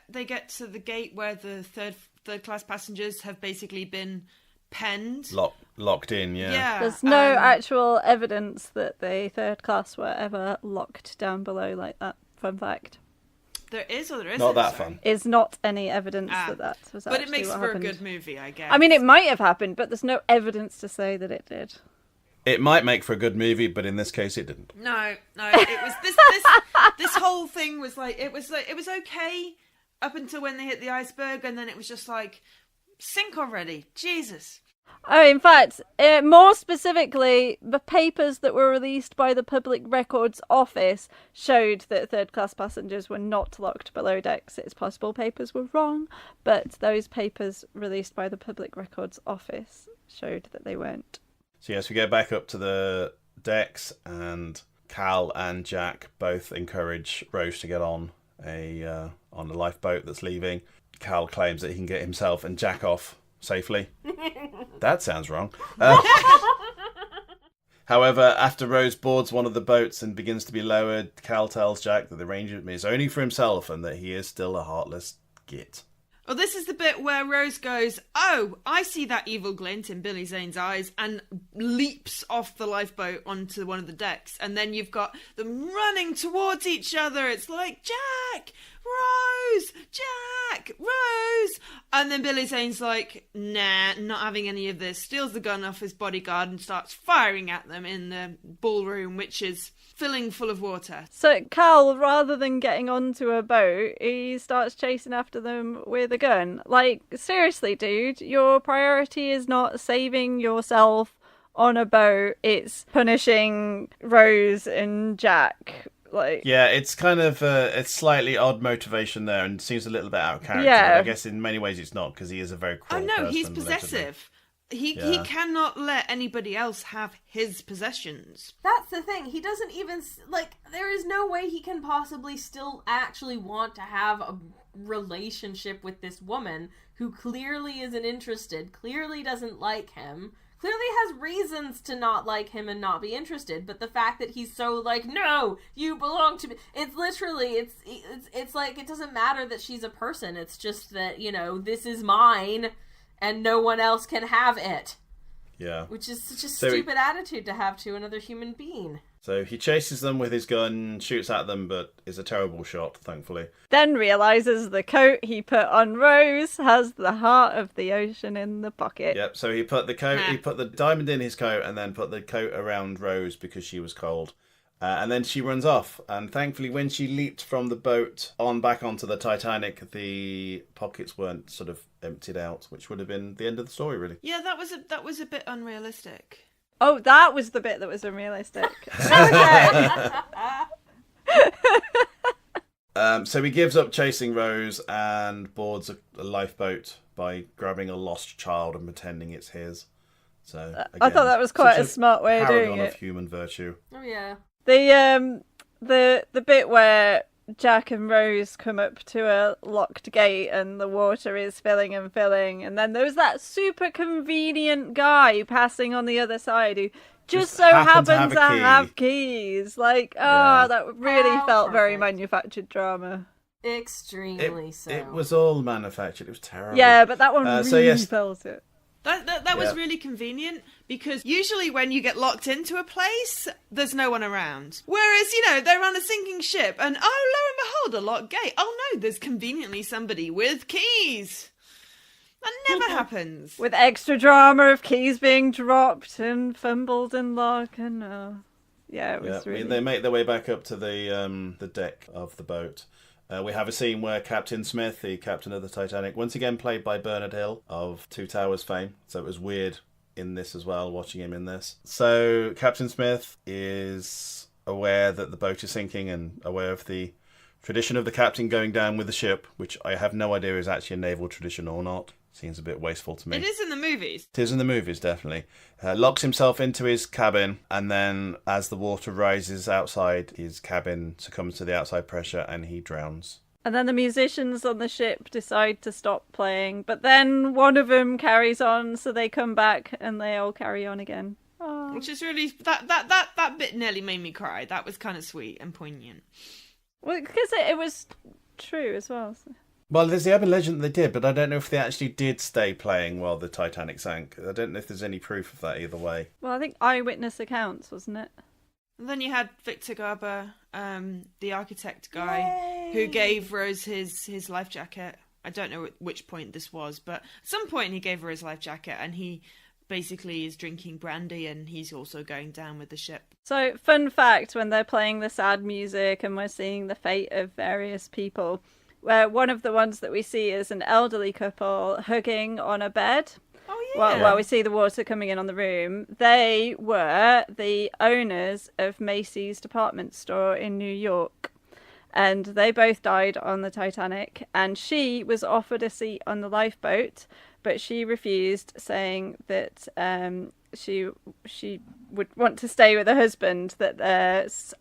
they get to the gate where the third class passengers have basically been penned. Locked in, yeah. There's no actual evidence that the third class were ever locked down below like that. Fun fact. There is or there isn't? Not that fun. Is not any evidence that was actually But it makes what for happened. a good movie, I guess. I mean, it might have happened, but there's no evidence to say that it did. It might make for a good movie, but in this case, it didn't. No. It was this whole thing was like it was okay up until when they hit the iceberg, and then it was just like, sink already, Jesus. Oh, in fact, more specifically, the papers that were released by the Public Records Office showed that third-class passengers were not locked below decks. It's possible papers were wrong, but those papers released by the Public Records Office showed that they weren't. So yes, we go back up to the decks, and Cal and Jack both encourage Rose to get on a lifeboat that's leaving. Cal claims that he can get himself and Jack off safely. That sounds wrong. However, after Rose boards one of the boats and begins to be lowered, Cal tells Jack that the arrangement is only for himself and that he is still a heartless git. Well, this is the bit where Rose goes, "Oh, I see that evil glint in Billy Zane's eyes," and leaps off the lifeboat onto one of the decks. And then you've got them running towards each other. It's like, Jack, Rose, Jack, Rose. And then Billy Zane's like, nah, not having any of this. Steals the gun off his bodyguard and starts firing at them in the ballroom, which is filling full of water. So Cal, rather than getting onto a boat, he starts chasing after them with a gun. Like, seriously, dude, your priority is not saving yourself on a boat, it's punishing Rose and Jack. Like, yeah, it's kind of it's slightly odd motivation there and seems a little bit out of character. Yeah. But I guess in many ways it's not, because he is a very cruel person. He's possessive. He cannot let anybody else have his possessions. That's the thing. He doesn't even, like, there is no way he can possibly still actually want to have a relationship with this woman who clearly isn't interested, clearly doesn't like him, clearly has reasons to not like him and not be interested, but the fact that he's so like, no, you belong to me, it's literally, it's like, it doesn't matter that she's a person, it's just that, you know, this is mine and no one else can have it. Yeah. Which is such a stupid attitude to have to another human being. So he chases them with his gun, shoots at them, but is a terrible shot, thankfully. then realises the coat he put on Rose has the heart of the ocean in the pocket. Yep, so he put the diamond in his coat and then put the coat around Rose because she was cold. And then she runs off. And thankfully, when she leaped from the boat back onto the Titanic, the pockets weren't sort of emptied out, which would have been the end of the story, really. Yeah, that was a bit unrealistic. Oh, that was the bit that was unrealistic. So he gives up chasing Rose and boards a lifeboat by grabbing a lost child and pretending it's his. So again, I thought that was quite such a smart way of doing paragon it. of human virtue. Oh yeah. The bit where Jack and Rose come up to a locked gate and the water is filling and filling, and then there's that super convenient guy passing on the other side who just so happens to have keys. Like, that really felt very manufactured drama. Extremely so. It was all manufactured. It was terrible. Yeah, but that one really felt it. That was really convenient, because usually when you get locked into a place, there's no one around. Whereas, they're on a sinking ship and, oh, lo and behold, a locked gate. Oh no, there's conveniently somebody with keys. That never happens. With extra drama of keys being dropped and fumbled and locked and... it was really... They make their way back up to the deck of the boat. We have a scene where Captain Smith, the captain of the Titanic, once again played by Bernard Hill of Two Towers fame. So it was weird in this as well, watching him in this. So Captain Smith is aware that the boat is sinking and aware of the tradition of the captain going down with the ship, which I have no idea is actually a naval tradition or not. Seems a bit wasteful to me. It is in the movies. It is in the movies, definitely. Locks himself into his cabin, and then as the water rises outside, his cabin succumbs to the outside pressure and he drowns. And then the musicians on the ship decide to stop playing, but then one of them carries on, so they come back and they all carry on again. Oh. Which is really... That bit nearly made me cry. That was kind of sweet and poignant. Well, because it was true as well. So. Well, there's the urban legend that they did, but I don't know if they actually did stay playing while the Titanic sank. I don't know if there's any proof of that either way. Well, I think eyewitness accounts, wasn't it? And then you had Victor Garber, the architect guy, who gave Rose his life jacket. I don't know at which point this was, but at some point he gave her his life jacket, and he basically is drinking brandy, and he's also going down with the ship. So, fun fact, when they're playing the sad music and we're seeing the fate of various people, where one of the ones that we see is an elderly couple hugging on a bed. Oh, yeah. While we see the water coming in on the room. They were the owners of Macy's department store in New York. And they both died on the Titanic. And she was offered a seat on the lifeboat, but she refused, saying that she would want to stay with her husband, that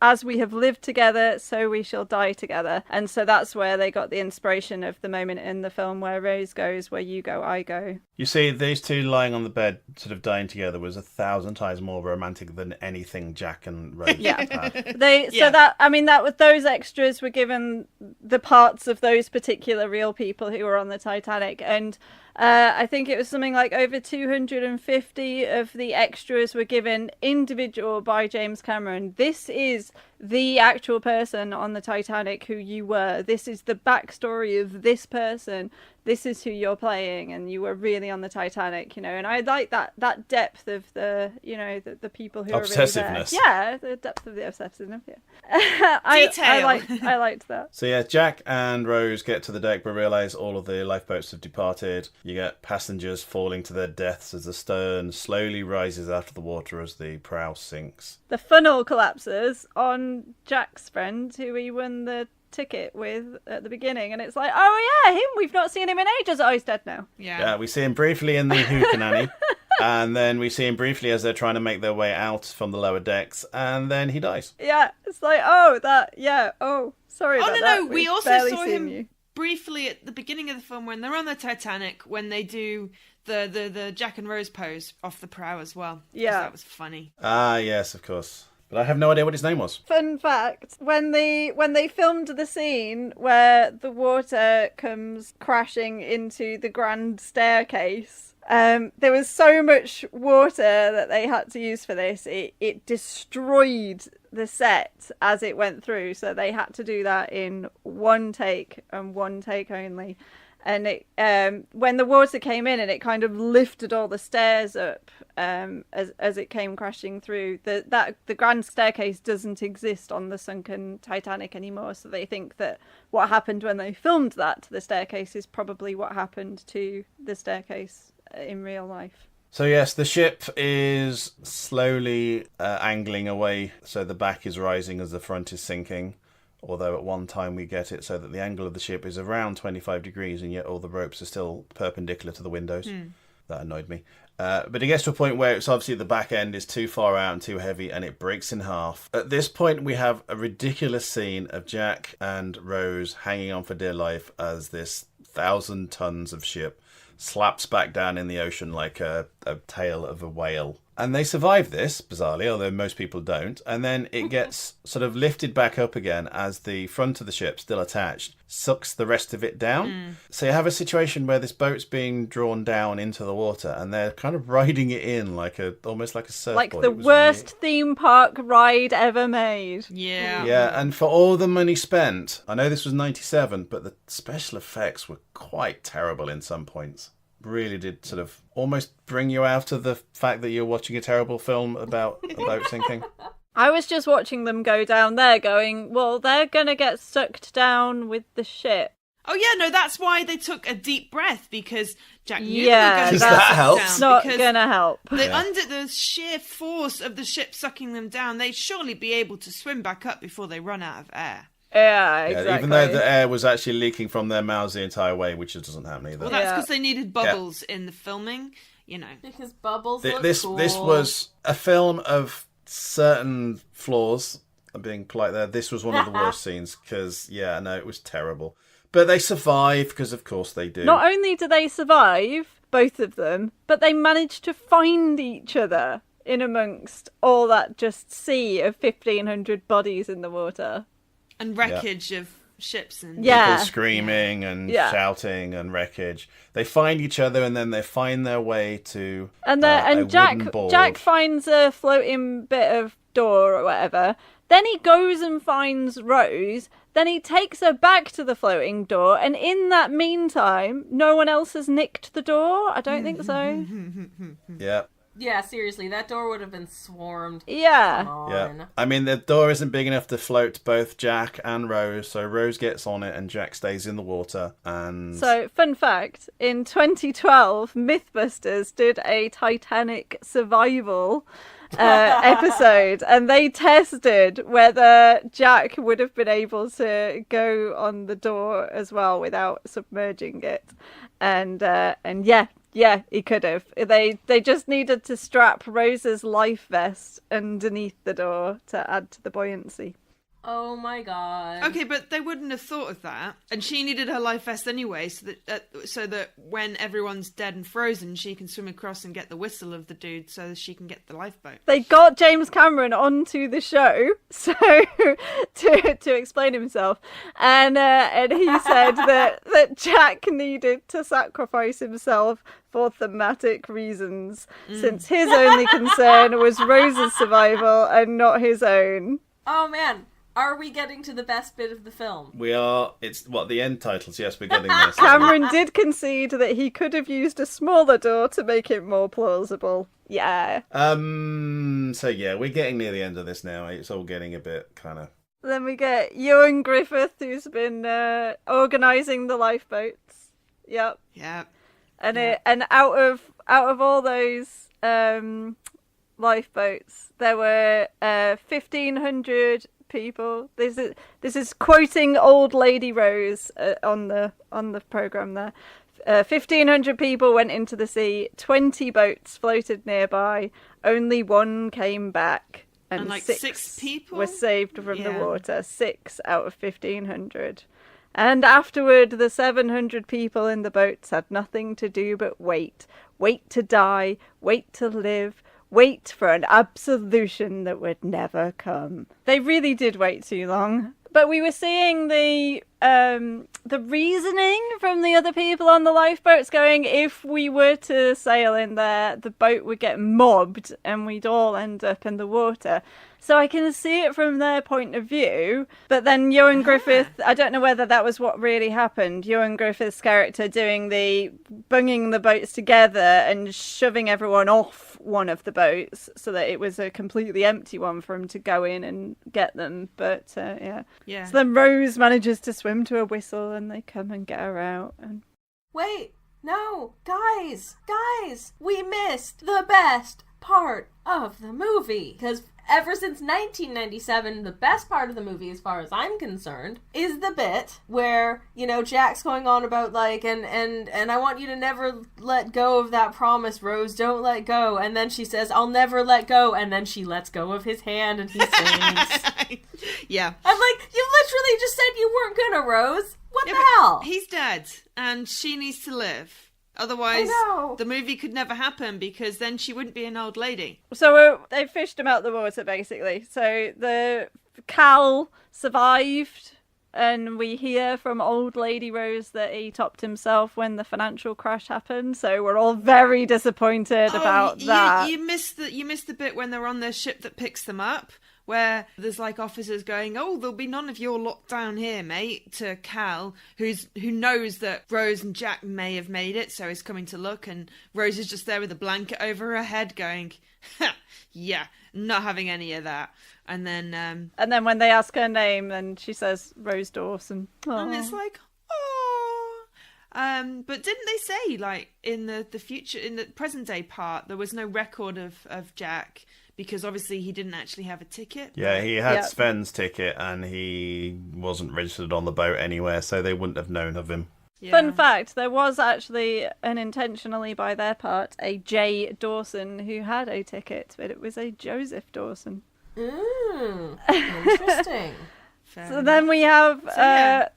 as we have lived together, so we shall die together. And so that's where they got the inspiration of the moment in the film where Rose goes, where you go, I go. You see, these two lying on the bed, sort of dying together, was 1,000 times more romantic than anything Jack and Rose had. So that, I mean, that was, those extras were given the parts of those particular real people who were on the Titanic, and I think it was something like over 250 of the extras were given individual by James Cameron. This is the actual person on the Titanic who you were. This is the backstory of this person. This is who you're playing, and you were really on the Titanic, you know. And I like that depth of the, you know, the people who are really there. Obsessiveness. Yeah, the depth of the obsessiveness. Yeah. Detail. I liked that. So yeah, Jack and Rose get to the deck but realise all of the lifeboats have departed. You get passengers falling to their deaths as the stern slowly rises out of the water as the prow sinks. The funnel collapses on Jack's friend, who he won the ticket with at the beginning, and it's like, oh yeah, him, we've not seen him in ages. Oh, he's dead now. Yeah, we see him briefly in the hootenanny, and then we see him briefly as they're trying to make their way out from the lower decks, and then he dies. Yeah, it's like, sorry about that. No, we also saw him briefly at the beginning of the film when they're on the Titanic, when they do the Jack and Rose pose off the prow as well. Yeah, that was funny. Ah, yes, of course. But I have no idea what his name was. Fun fact, when they filmed the scene where the water comes crashing into the grand staircase, there was so much water that they had to use for this. It destroyed the set as it went through, so they had to do that in one take and one take only. And it, when the water came in and it kind of lifted all the stairs up as it came crashing through, the grand staircase doesn't exist on the sunken Titanic anymore. So they think that what happened when they filmed that to the staircase is probably what happened to the staircase in real life. So yes, the ship is slowly angling away, so the back is rising as the front is sinking. Although at one time we get it so that the angle of the ship is around 25 degrees and yet all the ropes are still perpendicular to the windows. That annoyed me. But it gets to a point where it's obviously the back end is too far out and too heavy and it breaks in half. At this point we have a ridiculous scene of Jack and Rose hanging on for dear life as this 1,000 tons of ship slaps back down in the ocean like a tail of a whale. And they survive this, bizarrely, although most people don't. And then it gets sort of lifted back up again as the front of the ship, still attached, sucks the rest of it down. So you have a situation where this boat's being drawn down into the water and they're kind of riding it in almost like a surfboard. Like the worst theme park ride ever made. Yeah. Yeah, and for all the money spent, I know this was 97, but the special effects were quite terrible in some points. Really did sort of almost bring you out of the fact that you're watching a terrible film about a boat sinking. I was just watching them go down there going, well, they're going to get sucked down with the ship. Oh, yeah, no, that's why they took a deep breath, because Jack knew yeah, they were going to that get helps. sucked Not down. going to help. Under the sheer force of the ship sucking them down, they'd surely be able to swim back up before they run out of air. Yeah, Yeah, exactly. even though the air was actually leaking from their mouths the entire way, which just doesn't happen either. Well, that's Yeah. because they needed bubbles in the filming, you know. Because bubbles look This cool. was a film of certain flaws. I'm being polite there. This was one of the worst scenes because, yeah, no, it was terrible. But they survive because, of course, they do. Not only do they survive, both of them, but they manage to find each other in amongst all that just sea of 1,500 bodies in the water. And wreckage of ships and... Yeah. People screaming and Yeah. shouting and wreckage. They find each other and then they find their way to And a Jack wooden board. Jack finds a floating bit of door or whatever. Then he goes and finds Rose. Then he takes her back to the floating door. And in that meantime, no one else has nicked the door. I don't think so. Yeah. Yeah, seriously, that door would have been swarmed. Yeah. Come Yeah. on. I mean, the door isn't big enough to float both Jack and Rose, so Rose gets on it and Jack stays in the water. And So, fun fact, in 2012, Mythbusters did a Titanic survival episode, and they tested whether Jack would have been able to go on the door as well without submerging it. And yeah, he could have. They just needed to strap Rose's life vest underneath the door to add to the buoyancy. Oh my god. Okay, but they wouldn't have thought of that. And she needed her life vest anyway, so that when everyone's dead and frozen, she can swim across and get the whistle of the dude so she can get the lifeboat. They got James Cameron onto the show so to explain himself, and he said that Jack needed to sacrifice himself for thematic reasons, since his only concern was Rose's survival and not his own. Oh man, are we getting to the best bit of the film? we are. It's what the end titles. Yes, we're getting there. Cameron did concede that he could have used a smaller door to make it more plausible. Yeah. So yeah, we're getting near the end of this now. It's all getting a bit kind of. Then we get Ewan Griffith, who's been organising the lifeboats. Yep. Yeah. And out of all those lifeboats, there were 1,500 people. This is quoting old Lady Rose on the program there. 1,500 people went into the sea. 20 boats floated nearby. Only one came back, and like six six people were saved from the Yeah. water. 6 out of 1,500. And afterward, the 700 people in the boats had nothing to do but wait. Wait to die, wait to live, wait for an absolution that would never come. They really did wait too long. But we were seeing the reasoning from the other people on the lifeboats going, if we were to sail in there, the boat would get mobbed and we'd all end up in the water. So I can see it from their point of view. But then Ewan Griffith, I don't know whether that was what really happened. Ewan Griffith's character doing the bunging the boats together and shoving everyone off one of the boats so that it was a completely empty one for him to go in and get them. But yeah. Yeah. So then Rose manages to swim to a whistle and they come and get her out. And Wait, no, guys, we missed the best part of the movie. Because ever since 1997, the best part of the movie, as far as I'm concerned, is the bit where, you know, Jack's going on about, like, and I want you to never let go of that promise, Rose, don't let go. And then she says, I'll never let go. And then she lets go of his hand and he sings. Yeah. I'm like, you literally just said you weren't gonna, Rose. What Yeah, the but hell? He's dead, and she needs to live. Otherwise, I know. the movie could never happen because then she wouldn't be an old lady. so they fished him out the water, basically. So the Cal survived, and we hear from old Lady Rose that he topped himself when the financial crash happened. So we're all very disappointed about that. You missed the bit when they're on their ship that picks them up, where there's like officers going, "Oh, there'll be none of your lot down here, mate," to Cal, who knows that Rose and Jack may have made it, so he's coming to look, and Rose is just there with a blanket over her head going, ha, yeah, not having any of that. And then when they ask her name, then she says Rose Dawson. and it's like, oh. But didn't they say, like, in the future, in the present day part, there was no record of Jack because obviously he didn't actually have a ticket? Yeah, he had Yeah. Sven's ticket and he wasn't registered on the boat anywhere, so they wouldn't have known of him. Yeah. Fun fact, there was actually, unintentionally by their part, a J. Dawson who had a ticket, but it was a Joseph Dawson. Interesting. Fair So enough. then we have, yeah.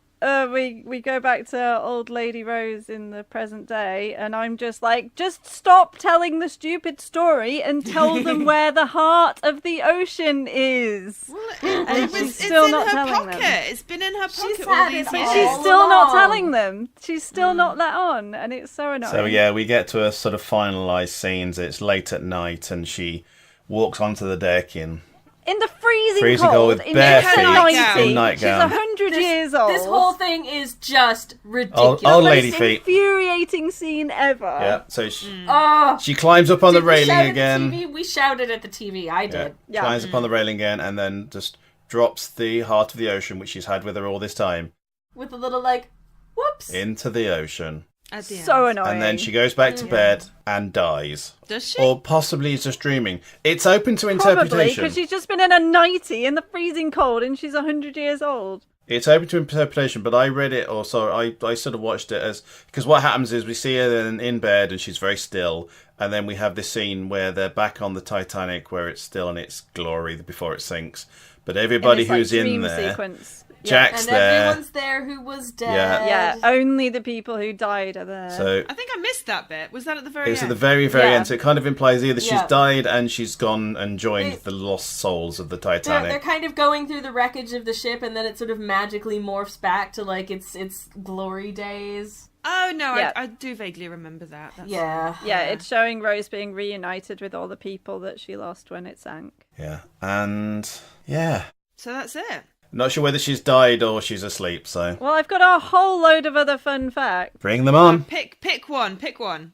we go back to old Lady Rose in the present day, and I'm just like, just stop telling the stupid story and tell them where the heart of the ocean is. Well, And she's it's still in not her telling pocket. them. It's been in her She's pocket all had these it years. all. She's still not along. telling them. She's still not let on, and it's so annoying. So yeah, we get to a sort of finalised scenes. It's late at night and she walks onto the deck in In the freezing, Freezing cold with in bare her feet, 90, in nightgown. She's 100 years old. This whole thing is just ridiculous. old Most lady feet. infuriating scene ever. Yeah, so Oh, she climbs up on the did we railing shout again. At the TV? We shouted at the TV. I Yeah, did. Yeah. climbs up on the railing again and then just drops the heart of the ocean, which she's had with her all this time, With a little like, whoops. into the ocean. At the So end. annoying. And then she goes back to bed and dies. Does she? Or possibly is just dreaming. It's open to Probably, interpretation. because she's just been in a 90 in the freezing cold and she's 100 years old. It's open to interpretation, but I read it, or sorry, I sort of watched it as, because what happens is we see her then in bed and she's very still, and then we have this scene where they're back on the Titanic where it's still in its glory before it sinks. But everybody in this, who's in dream there, sequence. Jack's and there. everyone's there who was dead. Yeah, only the people who died are there. So I think I missed that bit. Was that at the very it's end? at the very, very Yeah. end. So it kind of implies either she's Yeah. died and she's gone and joined It- the lost souls of the They're Titanic. kind of going through the wreckage of the ship, and then it sort of magically morphs back to like its glory days. Oh, no, Yeah. I do vaguely remember that. That's Yeah. yeah, it's showing Rose being reunited with all the people that she lost when it sank. Yeah, and yeah, So that's it. not sure whether she's died or she's asleep. So Well, I've got a whole load of other fun facts. bring them on. Pick one,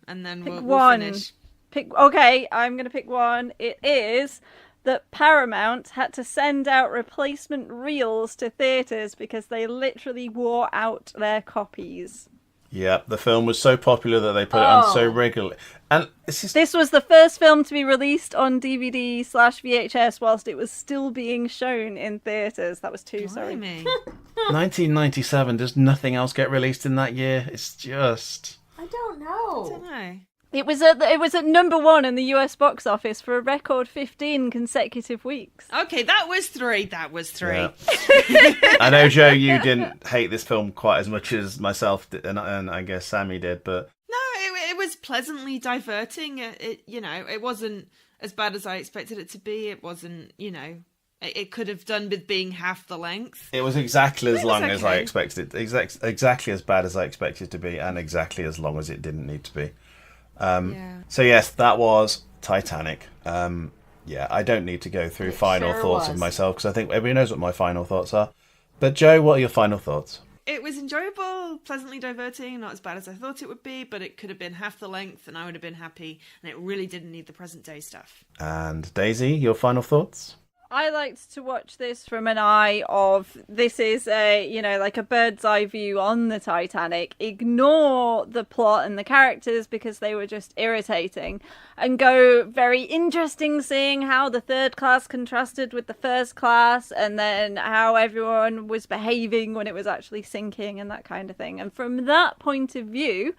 and then we'll one. finish. Okay, I'm going to pick one. It is that Paramount had to send out replacement reels to theatres because they literally wore out their copies. Yeah, the film was so popular that they put it on so Oh. regularly. And it's just This was the first film to be released on DVD/VHS whilst it was still being shown in theatres. That was two, sorry. Blimey. 1997. Does nothing else get released in that year? It's just... I don't I know. don't know. It was at number one in the US box office for a record 15 consecutive weeks. Okay, that was three. Yeah. I know, Joe, you didn't hate this film quite as much as myself did, and I guess Sammy did, but No, it was pleasantly diverting. It wasn't as bad as I expected it to be. It wasn't, it could have done with being half the length. it was exactly as It was long as I okay. expected it. Exactly as bad as I expected it to be, and exactly as long as it didn't need to be. Yeah. So yes, that was Titanic. Yeah, I don't need to go through It final sure thoughts of was. myself because I think everybody knows what my final thoughts are. But Joe, what are your final thoughts? It was enjoyable, pleasantly diverting, not as bad as I thought it would be, but it could have been half the length and I would have been happy, and it really didn't need the present day stuff. And Daisy, your final thoughts? I liked to watch this from an eye of, this is like a bird's eye view on the Titanic. Ignore the plot and the characters because they were just irritating, and go very interesting seeing how the third class contrasted with the first class, and then how everyone was behaving when it was actually sinking and that kind of thing. And from that point of view,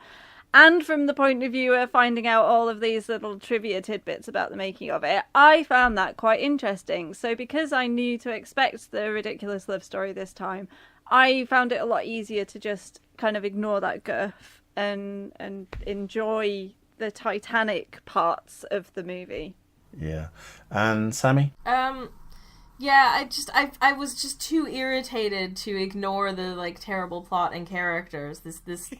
and from the point of view of finding out all of these little trivia tidbits about the making of it, I found that quite interesting. So because I knew to expect the ridiculous love story this time, I found it a lot easier to just kind of ignore that guff and enjoy the Titanic parts of the movie. Yeah. And Sammy? Yeah, I was just too irritated to ignore the like terrible plot and characters. This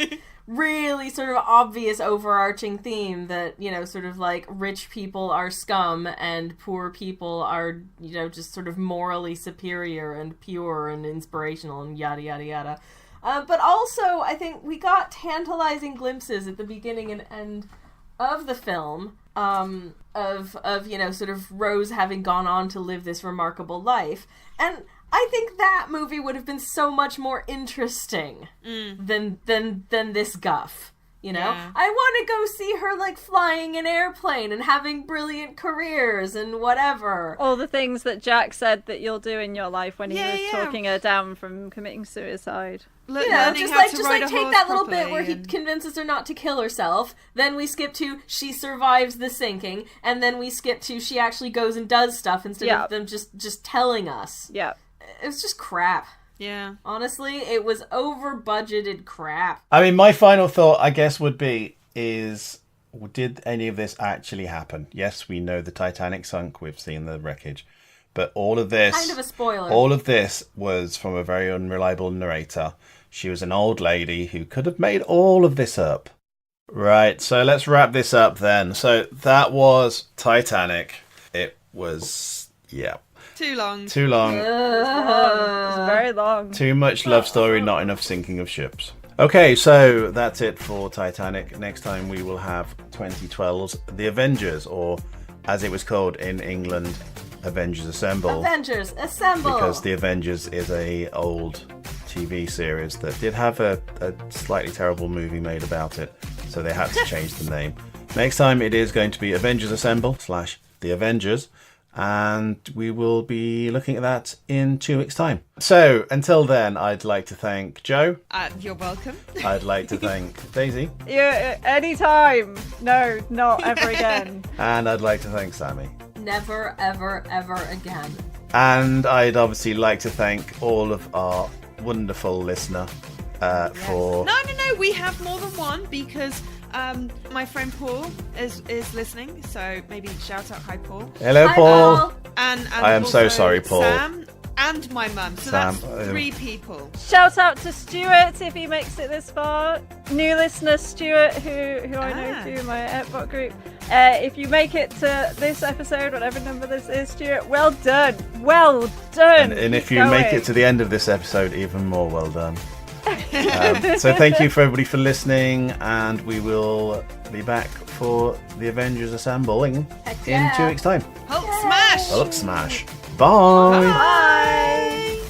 really sort of obvious overarching theme that, sort of like rich people are scum and poor people are, just sort of morally superior and pure and inspirational and yada yada yada. But also, I think we got tantalizing glimpses at the beginning and end of the film of sort of Rose having gone on to live this remarkable life. And I think that movie would have been so much more interesting than this guff. You know, Yeah. I want to go see her like flying an airplane and having brilliant careers and whatever. All the things that Jack said that you'll do in your life when he Yeah, was yeah. talking her down from committing suicide. Learning just how like to ride a take horse that little bit where he properly convinces her not to kill herself. Then we skip to she survives the sinking, and then we skip to she actually goes and does stuff instead Yeah. of them just telling us. Yeah. It was just crap. Yeah. Honestly, it was over budgeted crap. I mean, my final thought, I guess, would be did any of this actually happen? Yes, we know the Titanic sunk. We've seen the wreckage. But all of this... Kind of a spoiler. All of this was from a very unreliable narrator. She was an old lady who could have made all of this up. Right, so let's wrap this up then. So that was Titanic. It was, Too long. too long. It was very long. Too much love story, not enough sinking of ships. Okay, so that's it for Titanic. Next time we will have 2012's The Avengers, or as it was called in England, Avengers Assemble. Avengers, assemble! Because The Avengers is a old TV series that did have a slightly terrible movie made about it, so they had to change the name. Next time it is going to be Avengers Assemble / The Avengers, and we will be looking at that in 2 weeks' time. So until then, I'd like to thank Joe. You're welcome. I'd like to thank Daisy. Yeah, anytime. No, not ever again. And I'd like to thank Sammy. Never, ever, ever again. And I'd obviously like to thank all of our wonderful listener for... No, we have more than one because my friend Paul is listening, so maybe shout out hi Paul. Hello, Hi, Paul. Paul. And I am so also sorry, Paul. Sam and my mum. So Sam, that's 3 people. Shout out to Stuart if he makes it this far. New listener Stuart, who I know through my Epbot group. If you make it to this episode, whatever number this is, Stuart, well done. Well done. And if Keep you make going. it to the end of this episode, even more well done. So thank you for everybody for listening, and we will be back for the Avengers Assembling Heck in yeah. 2 weeks' time. Hulk smash! Hulk smash. Bye. Bye.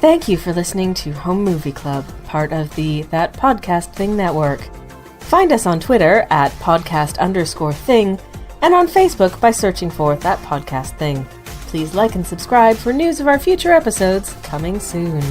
Thank you for listening to Home Movie Club, part of the That Podcast Thing Network. Find us on Twitter at podcast_thing and on Facebook by searching for That Podcast Thing. Please like and subscribe for news of our future episodes coming soon.